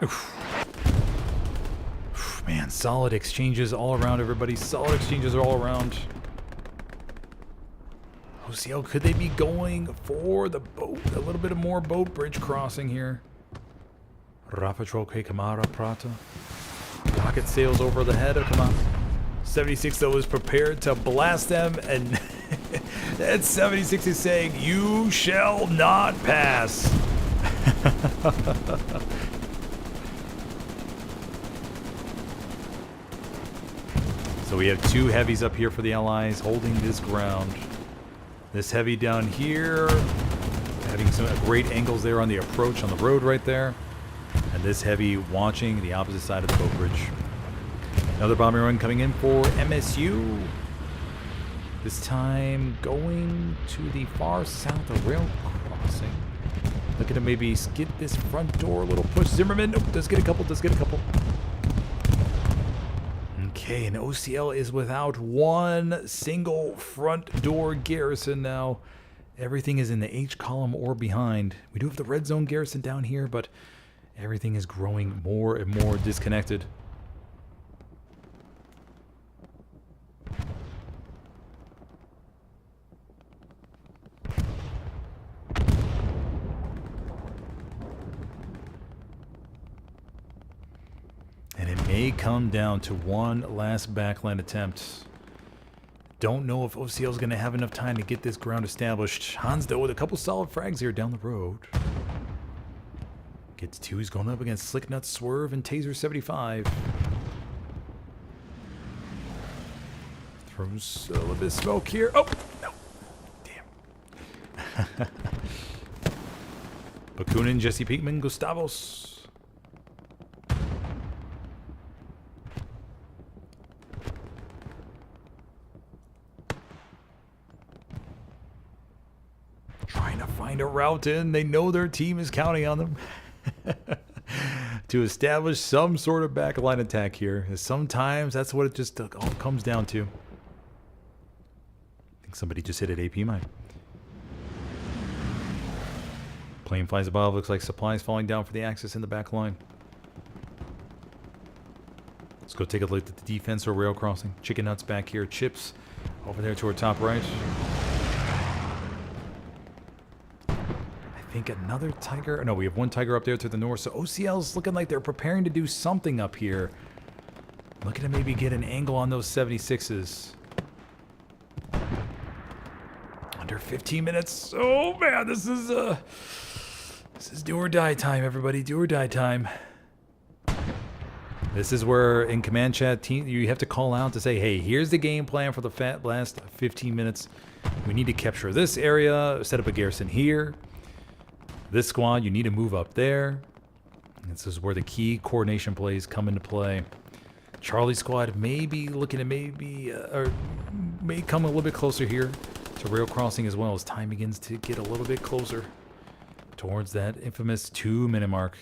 [SPEAKER 2] Oof. Man, solid exchanges all around, everybody. Solid exchanges all around. OCL, could they be going for the boat? A little bit of more boat bridge crossing here. Rapatroke Kamara Prata. Rocket sails over the head of Kamara. 76, though, is prepared to blast them, and that 76 is saying, "You shall not pass." So we have two heavies up here for the Allies holding this ground. This heavy down here, having some great angles there on the approach on the road right there. And this heavy watching the opposite side of the boat bridge. Another bombing run coming in for MSU. This time going to the far south of rail crossing. Looking to maybe get this front door a little push. Zimmerman, nope, does get a couple, Okay, and OCL is without one single front door garrison now. Everything is in the H column or behind. We do have the red zone garrison down here, but everything is growing more and more disconnected. And it may come down to one last backline attempt. Don't know if OCL is going to have enough time to get this ground established. Hans, though, with a couple solid frags here down the road. Gets two. He's going up against Slick Nuts, Swerve, and Taser 75. Throws a little bit of smoke here. Oh, no. Damn. Bakunin, Jesse Pinkman, Gustavos. Trying to find a route in. They know their team is counting on them to establish some sort of backline attack here. Sometimes that's what it just all comes down to. I think somebody just hit at AP mine. Plane flies above. Looks like supplies falling down for the Axis in the back line. Let's go take a look at the defense or rail crossing. Chicken Nuts back here. Chips over there to our top right. I think another Tiger. No, we have one Tiger up there to the north. So OCL's looking like they're preparing to do something up here. Looking to maybe get an angle on those 76s. Under 15 minutes. Oh man, this is do or die time, everybody. Do or die time. This is where in command chat team you have to call out to say, hey, here's the game plan for the last 15 minutes. We need to capture this area, set up a garrison here. This squad, you need to move up there. This is where the key coordination plays come into play. Charlie squad may be looking to or may come a little bit closer here to rail crossing as well as time begins to get a little bit closer towards that infamous 2-minute mark.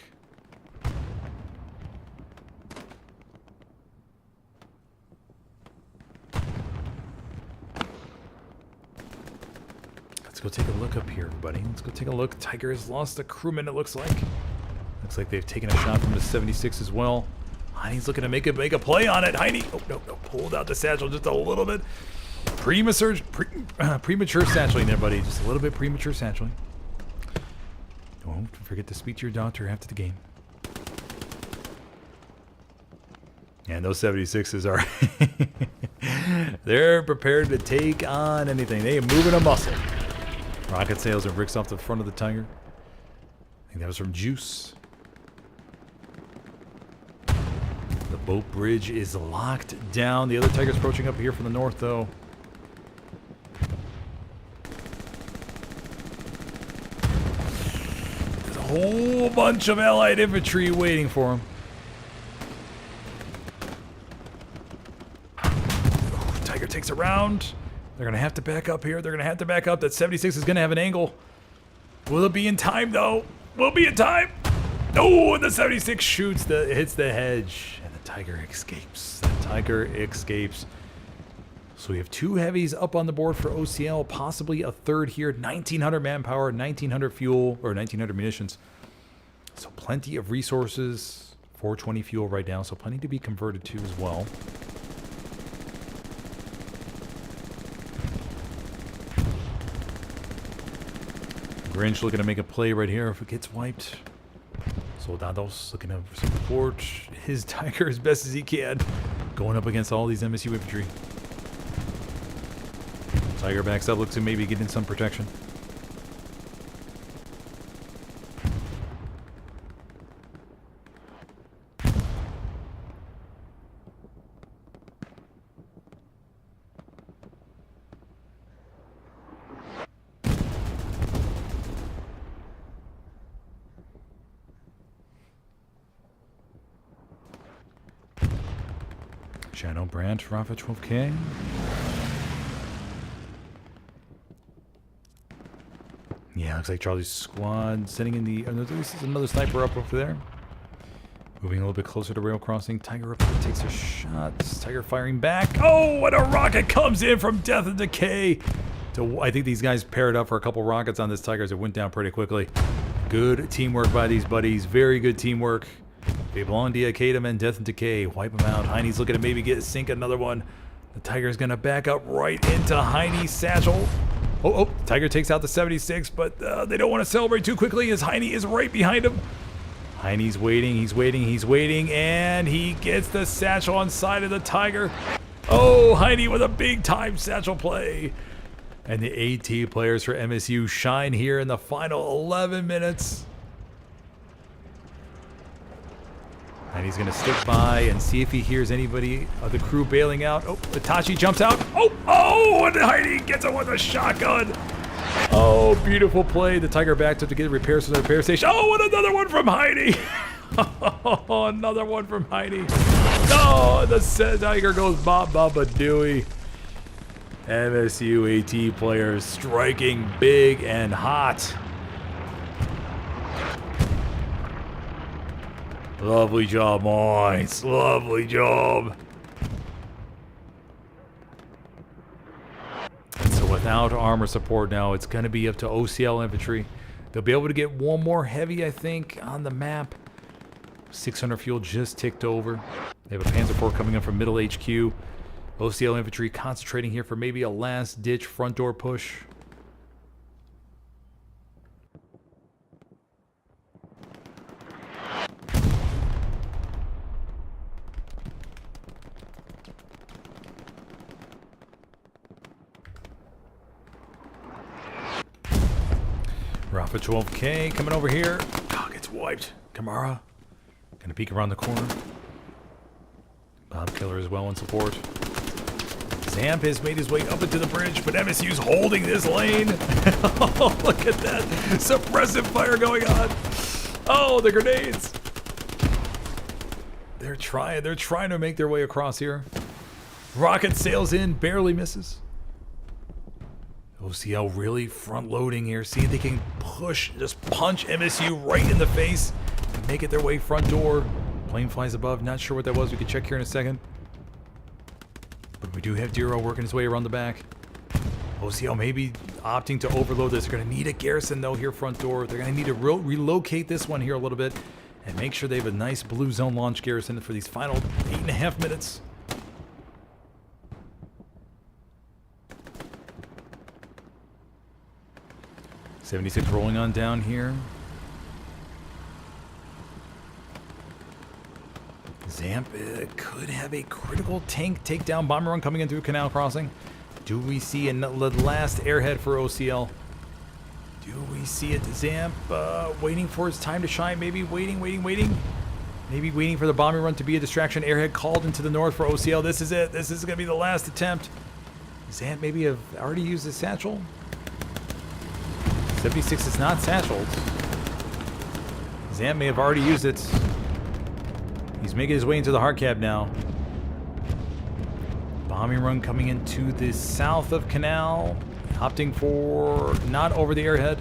[SPEAKER 2] Let's go take a look up here, everybody. Let's go take a look. Tiger has lost a crewman, it looks like. Looks like they've taken a shot from the 76 as well. Heine's looking to make a play on it. Heine, oh, no, pulled out the satchel just a little bit. Premature satcheling there, buddy. Just a little bit premature satcheling. Don't forget to speak to your doctor after the game. And those 76s are... they're prepared to take on anything. They are moving a muscle. Rocket sails and bricks off the front of the Tiger. I think that was from Juice. The boat bridge is locked down. The other Tiger's approaching up here from the north, though. There's a whole bunch of Allied infantry waiting for him. Oh, Tiger takes a round. They're going to have to back up here. They're going to have to back up. That 76 is going to have an angle. Will it be in time, though? Will it be in time? Oh, and the 76 hits the hedge. And the Tiger escapes. The Tiger escapes. So we have 2 heavies up on the board for OCL. Possibly a third here. 1,900 manpower, 1,900 fuel, or 1,900 munitions. So plenty of resources. 420 fuel right now. So plenty to be converted to as well. Grinch looking to make a play right here if it gets wiped. Soldados looking to support his Tiger as best as he can. Going up against all these MSU infantry. Tiger backs up, looks to maybe get in some protection. Shadow Branch, Rafa 12K. Yeah, looks like Charlie's squad sending in the... this is another sniper up over there. Moving a little bit closer to rail crossing. Tiger up there takes a shot. Tiger firing back. Oh, and a rocket comes in from Death and Decay. I think these guys paired up for a couple rockets on this Tiger as it went down pretty quickly. Good teamwork by these buddies. Very good teamwork. They belong to Akadam and Death and Decay. Wipe them out. Heine's looking to maybe sink another one. The Tiger's going to back up right into Heine's satchel. Oh, Tiger takes out the 76, but they don't want to celebrate too quickly as Heine is right behind him. Heine's waiting, he's waiting, and he gets the satchel on side of the Tiger. Oh, Heine with a big time satchel play. And the AT players for MSU shine here in the final 11 minutes. And he's going to stick by and see if he hears anybody of the crew bailing out. Oh, Itachi jumps out. Oh, and Heine gets him with a shotgun. Oh, beautiful play. The Tiger backed up to get repairs from the repair station. Oh, and another one from Heine. Oh, another one from Heine. Oh, the Tiger goes Baba Dooey. MSU AT players striking big and hot. Lovely job, boys. Lovely job. And so without armor support now, it's going to be up to OCL infantry. They'll be able to get one more heavy, I think, on the map. 600 fuel just ticked over. They have a Panzer IV coming up from middle HQ. OCL infantry concentrating here for maybe a last-ditch front door push. Rafa 12K coming over here. Oh, gets wiped. Kamara gonna peek around the corner. Bomb killer as well in support. Zamp has made his way up into the bridge, but MSU's holding this lane. Oh, look at that suppressive fire going on. Oh, the grenades. They're trying to make their way across here. Rocket sails in, barely misses. OCL really front loading here. See if they can push, just punch MSU right in the face and make it their way front door. Plane flies above, not sure what that was. We can check here in a second. But we do have Dero working his way around the back. OCL maybe opting to overload this. They're going to need a garrison, though, here front door. They're going to need to relocate this one here a little bit and make sure they have a nice blue zone launch garrison for these final 8.5 minutes. .76 rolling on down here. Zamp could have a critical tank takedown bomber run coming in through Canal crossing. Do we see the last airhead for OCL? Do we see it? Zamp waiting for his time to shine. Maybe waiting. Maybe waiting for the bombing run to be a distraction. Airhead called into the north for OCL. This is it. This is going to be the last attempt. Zamp maybe have already used his satchel. 76 is not satcheled. Zamp may have already used it. He's making his way into the hard cab now. Bombing run coming into the south of Canal. Opting for not over the airhead.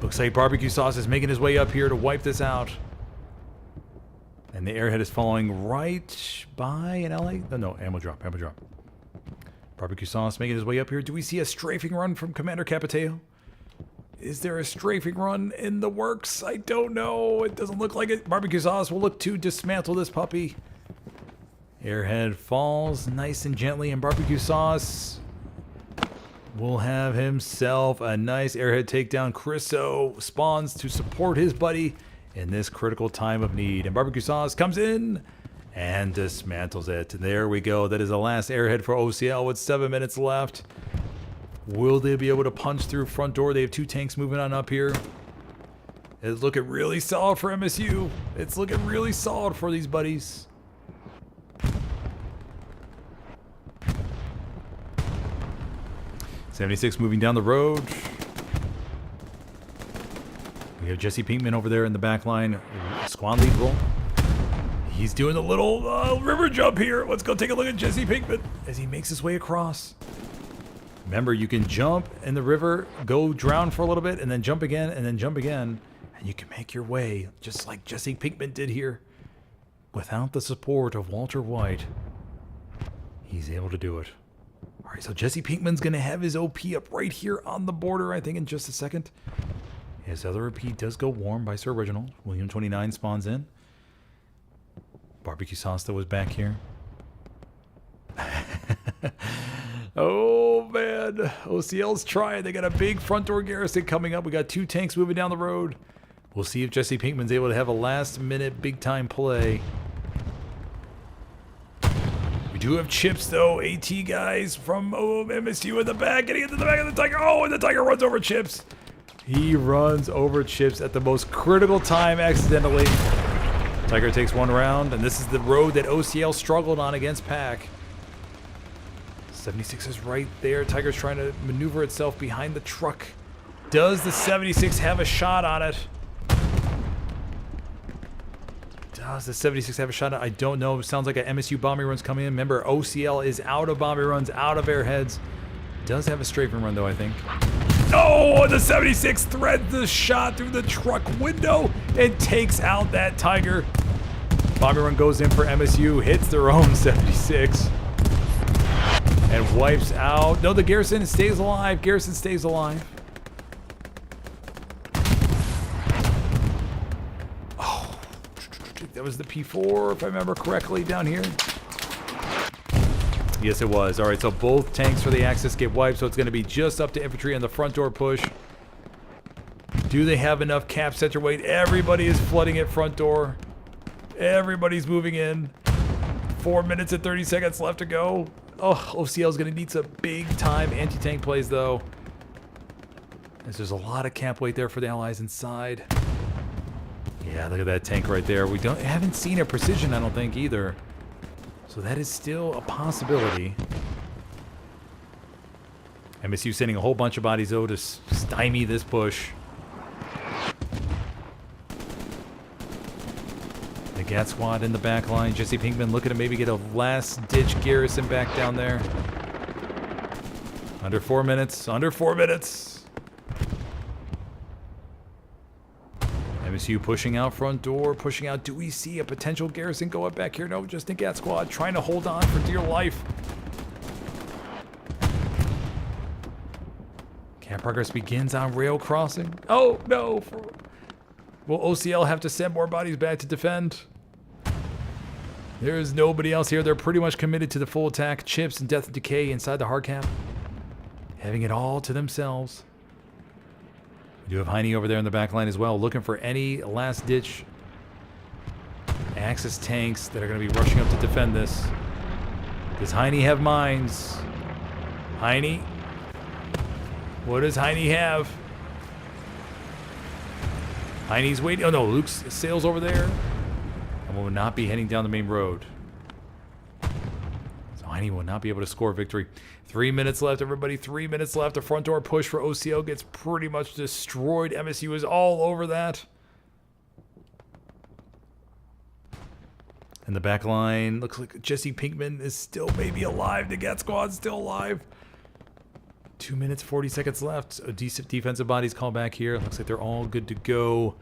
[SPEAKER 2] Looks like Barbecue Sauce is making his way up here to wipe this out. And the airhead is following right by an LA. No, ammo drop. Barbecue Sauce making his way up here. Do we see a strafing run from Commander Capiteo? Is there a strafing run in the works? I don't know. It doesn't look like it. Barbecue Sauce will look to dismantle this puppy. Airhead falls nice and gently, and Barbecue Sauce will have himself a nice airhead takedown. Chriso spawns to support his buddy in this critical time of need. And Barbecue Sauce comes in and dismantles it. There we go. That is the last airhead for OCL with 7 minutes left. Will they be able to punch through front door? They have 2 tanks moving on up here. It's looking really solid for MSU. It's looking really solid for these buddies. .76 moving down the road. We have Jesse Pinkman over there in the back line. Squad lead roll. He's doing a little river jump here. Let's go take a look at Jesse Pinkman as he makes his way across. Remember, you can jump in the river, go drown for a little bit, and then jump again, and then jump again. And you can make your way, just like Jesse Pinkman did here. Without the support of Walter White, he's able to do it. All right, so Jesse Pinkman's going to have his OP up right here on the border, I think, in just a second. His other OP does go warm by Sir Reginald. William 29 spawns in. Barbecue Sauce, though, was back here. Oh, man. OCL's trying. They got a big front door garrison coming up. We got 2 tanks moving down the road. We'll see if Jesse Pinkman's able to have a last-minute big-time play. We do have chips, though. AT guys from MSU in the back, getting into the back of the Tiger. Oh, and the Tiger runs over Chips. He runs over Chips at the most critical time accidentally. Tiger takes 1 round, and this is the road that OCL struggled on against Pack. 76 is right there. Tiger's trying to maneuver itself behind the truck. Does the 76 have a shot on it? Does the 76 have a shot on it? I don't know. It sounds like an MSU bombing run's coming in. Remember, OCL is out of bombing runs, out of airheads. Does have a strafing run, though, I think. Oh, and the 76 threads the shot through the truck window and takes out that Tiger. Bombing run goes in for MSU, hits their own 76. And wipes out. No, the Garrison stays alive. Garrison stays alive. Oh, that was the P4, if I remember correctly, down here. Yes, it was. All right, so both tanks for the Axis get wiped, so it's going to be just up to infantry on the front door push. Do they have enough cap center weight? Everybody is flooding at front door. Everybody's moving in. 4 minutes and 30 seconds left to go. Oh, OCL is going to need some big-time anti-tank plays, though. As there's a lot of cap weight there for the Allies inside. Yeah, Yeah, look at that tank right there. We haven't seen a precision, I don't think, either. So that is still a possibility. MSU sending a whole bunch of bodies, though, to stymie this push. The GAT squad in the back line. Jesse Pinkman looking to maybe get a last-ditch Garrison back down there. Under 4 minutes. Under 4 minutes. MSU pushing out front door. Pushing out. Do we see a potential Garrison go up back here? No, just a GAT squad trying to hold on for dear life. Camp progress begins on rail crossing. Oh, no. Will OCL have to send more bodies back to defend? There's nobody else here. They're pretty much committed to the full attack. Chips and Death and Decay inside the hard cap. Having it all to themselves. We do have Heine over there in the back line as well, looking for any last-ditch Axis tanks that are going to be rushing up to defend this. Does Heine have mines? Heine? What does Heine have? Heine's waiting. Oh no, Luke's sails over there. And will not be heading down the main road. So Heine will not be able to score victory. 3 minutes left, everybody. 3 minutes left. The front door push for OCL gets pretty much destroyed. MSU is all over that. And the back line looks like Jesse Pinkman is still maybe alive. The GAT squad's still alive. 2 minutes, 40 seconds left. A decent defensive bodies call back here. Looks like they're all good to go.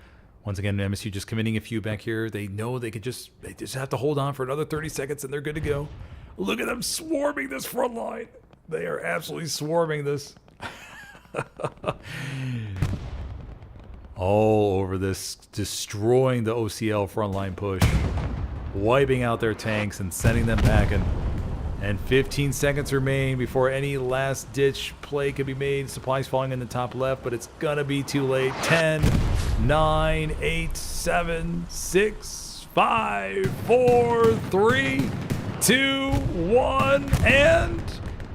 [SPEAKER 2] Once again, MSU just committing a few back here. They know they just have to hold on for another 30 seconds and they're good to go. Look at them swarming this front line. They are absolutely swarming this. All over this, destroying the OCL frontline push. Wiping out their tanks and sending them packing. And 15 seconds remain before any last-ditch play can be made. Supplies falling in the top left, but it's gonna be too late. 10, 9, 8, 7, 6, 5, 4, 3, 2, 1, and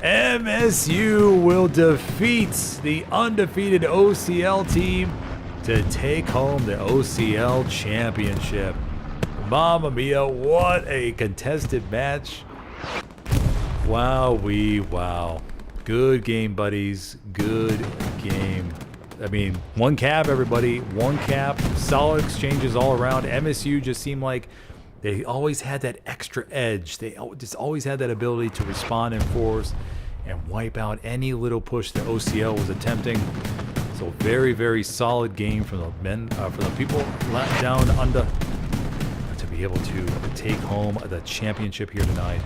[SPEAKER 2] MSU will defeat the undefeated OCL team to take home the OCL championship. Mamma mia, what a contested match. Wow. Good game, buddies. Good game. I mean, one cap, everybody. One cap. Solid exchanges all around. MSU just seemed like they always had that extra edge. They just always had that ability to respond in force and wipe out any little push that OCL was attempting. So very, very solid game from the men, for the people down under, to be able to take home the championship here tonight.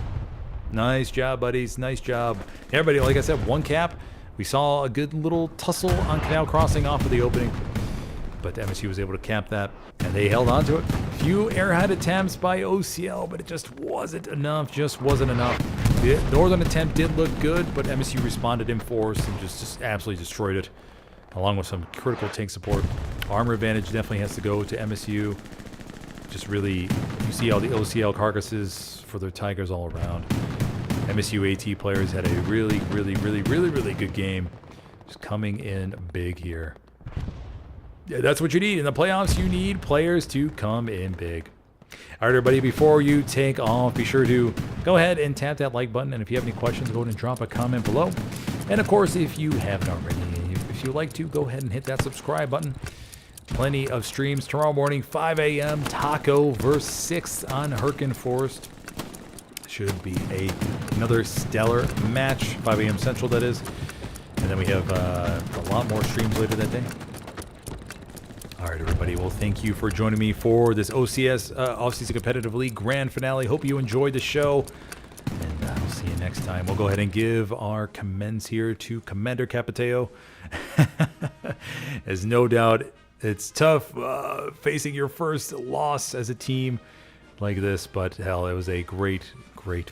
[SPEAKER 2] Nice job, buddies. Nice job. Everybody, like I said, one cap. We saw a good little tussle on Canal Crossing off of the opening, but MSU was able to cap that, and they held on to it. Few airhead attempts by OCL, but it just wasn't enough. The northern attempt did look good, but MSU responded in force and just absolutely destroyed it, along with some critical tank support. Armor advantage definitely has to go to MSU. Just really, you see all the OCL carcasses for their Tigers all around. MSU AT players had a really good game. Just coming in big here. Yeah, that's what you need. In the playoffs, you need players to come in big. All right, everybody, before you take off, be sure to go ahead and tap that like button. And if you have any questions, go ahead and drop a comment below. And, of course, if you haven't already, if you'd like to, go ahead and hit that subscribe button. Plenty of streams tomorrow morning, 5 a.m. Taco versus 6th on Herkin Forest. Should be another stellar match, 5 a.m. Central, that is. And then we have a lot more streams later that day. All right, everybody. Well, thank you for joining me for this OCS Off-Season Competitive League Grand Finale. Hope you enjoyed the show. And I'll see you next time. We'll go ahead and give our commends here to Commander Capiteo. As no doubt, it's tough facing your first loss as a team like this, but hell, it was a great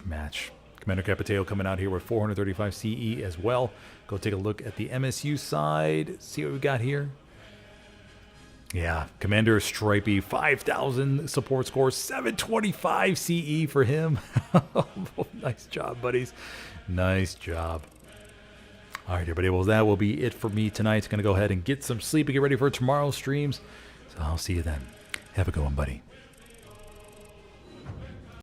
[SPEAKER 2] match. Commander Capiteo coming out here with 435 CE as well. Go take a look at the MSU side, see what we got here. Yeah, Commander Stripey, 5,000 support score, 725 CE for him. Nice job, buddies. Nice job. All right, everybody. Well, that will be it for me tonight. Going to go ahead and get some sleep and get ready for tomorrow's streams. So I'll see you then.
[SPEAKER 1] Have a good one, buddy.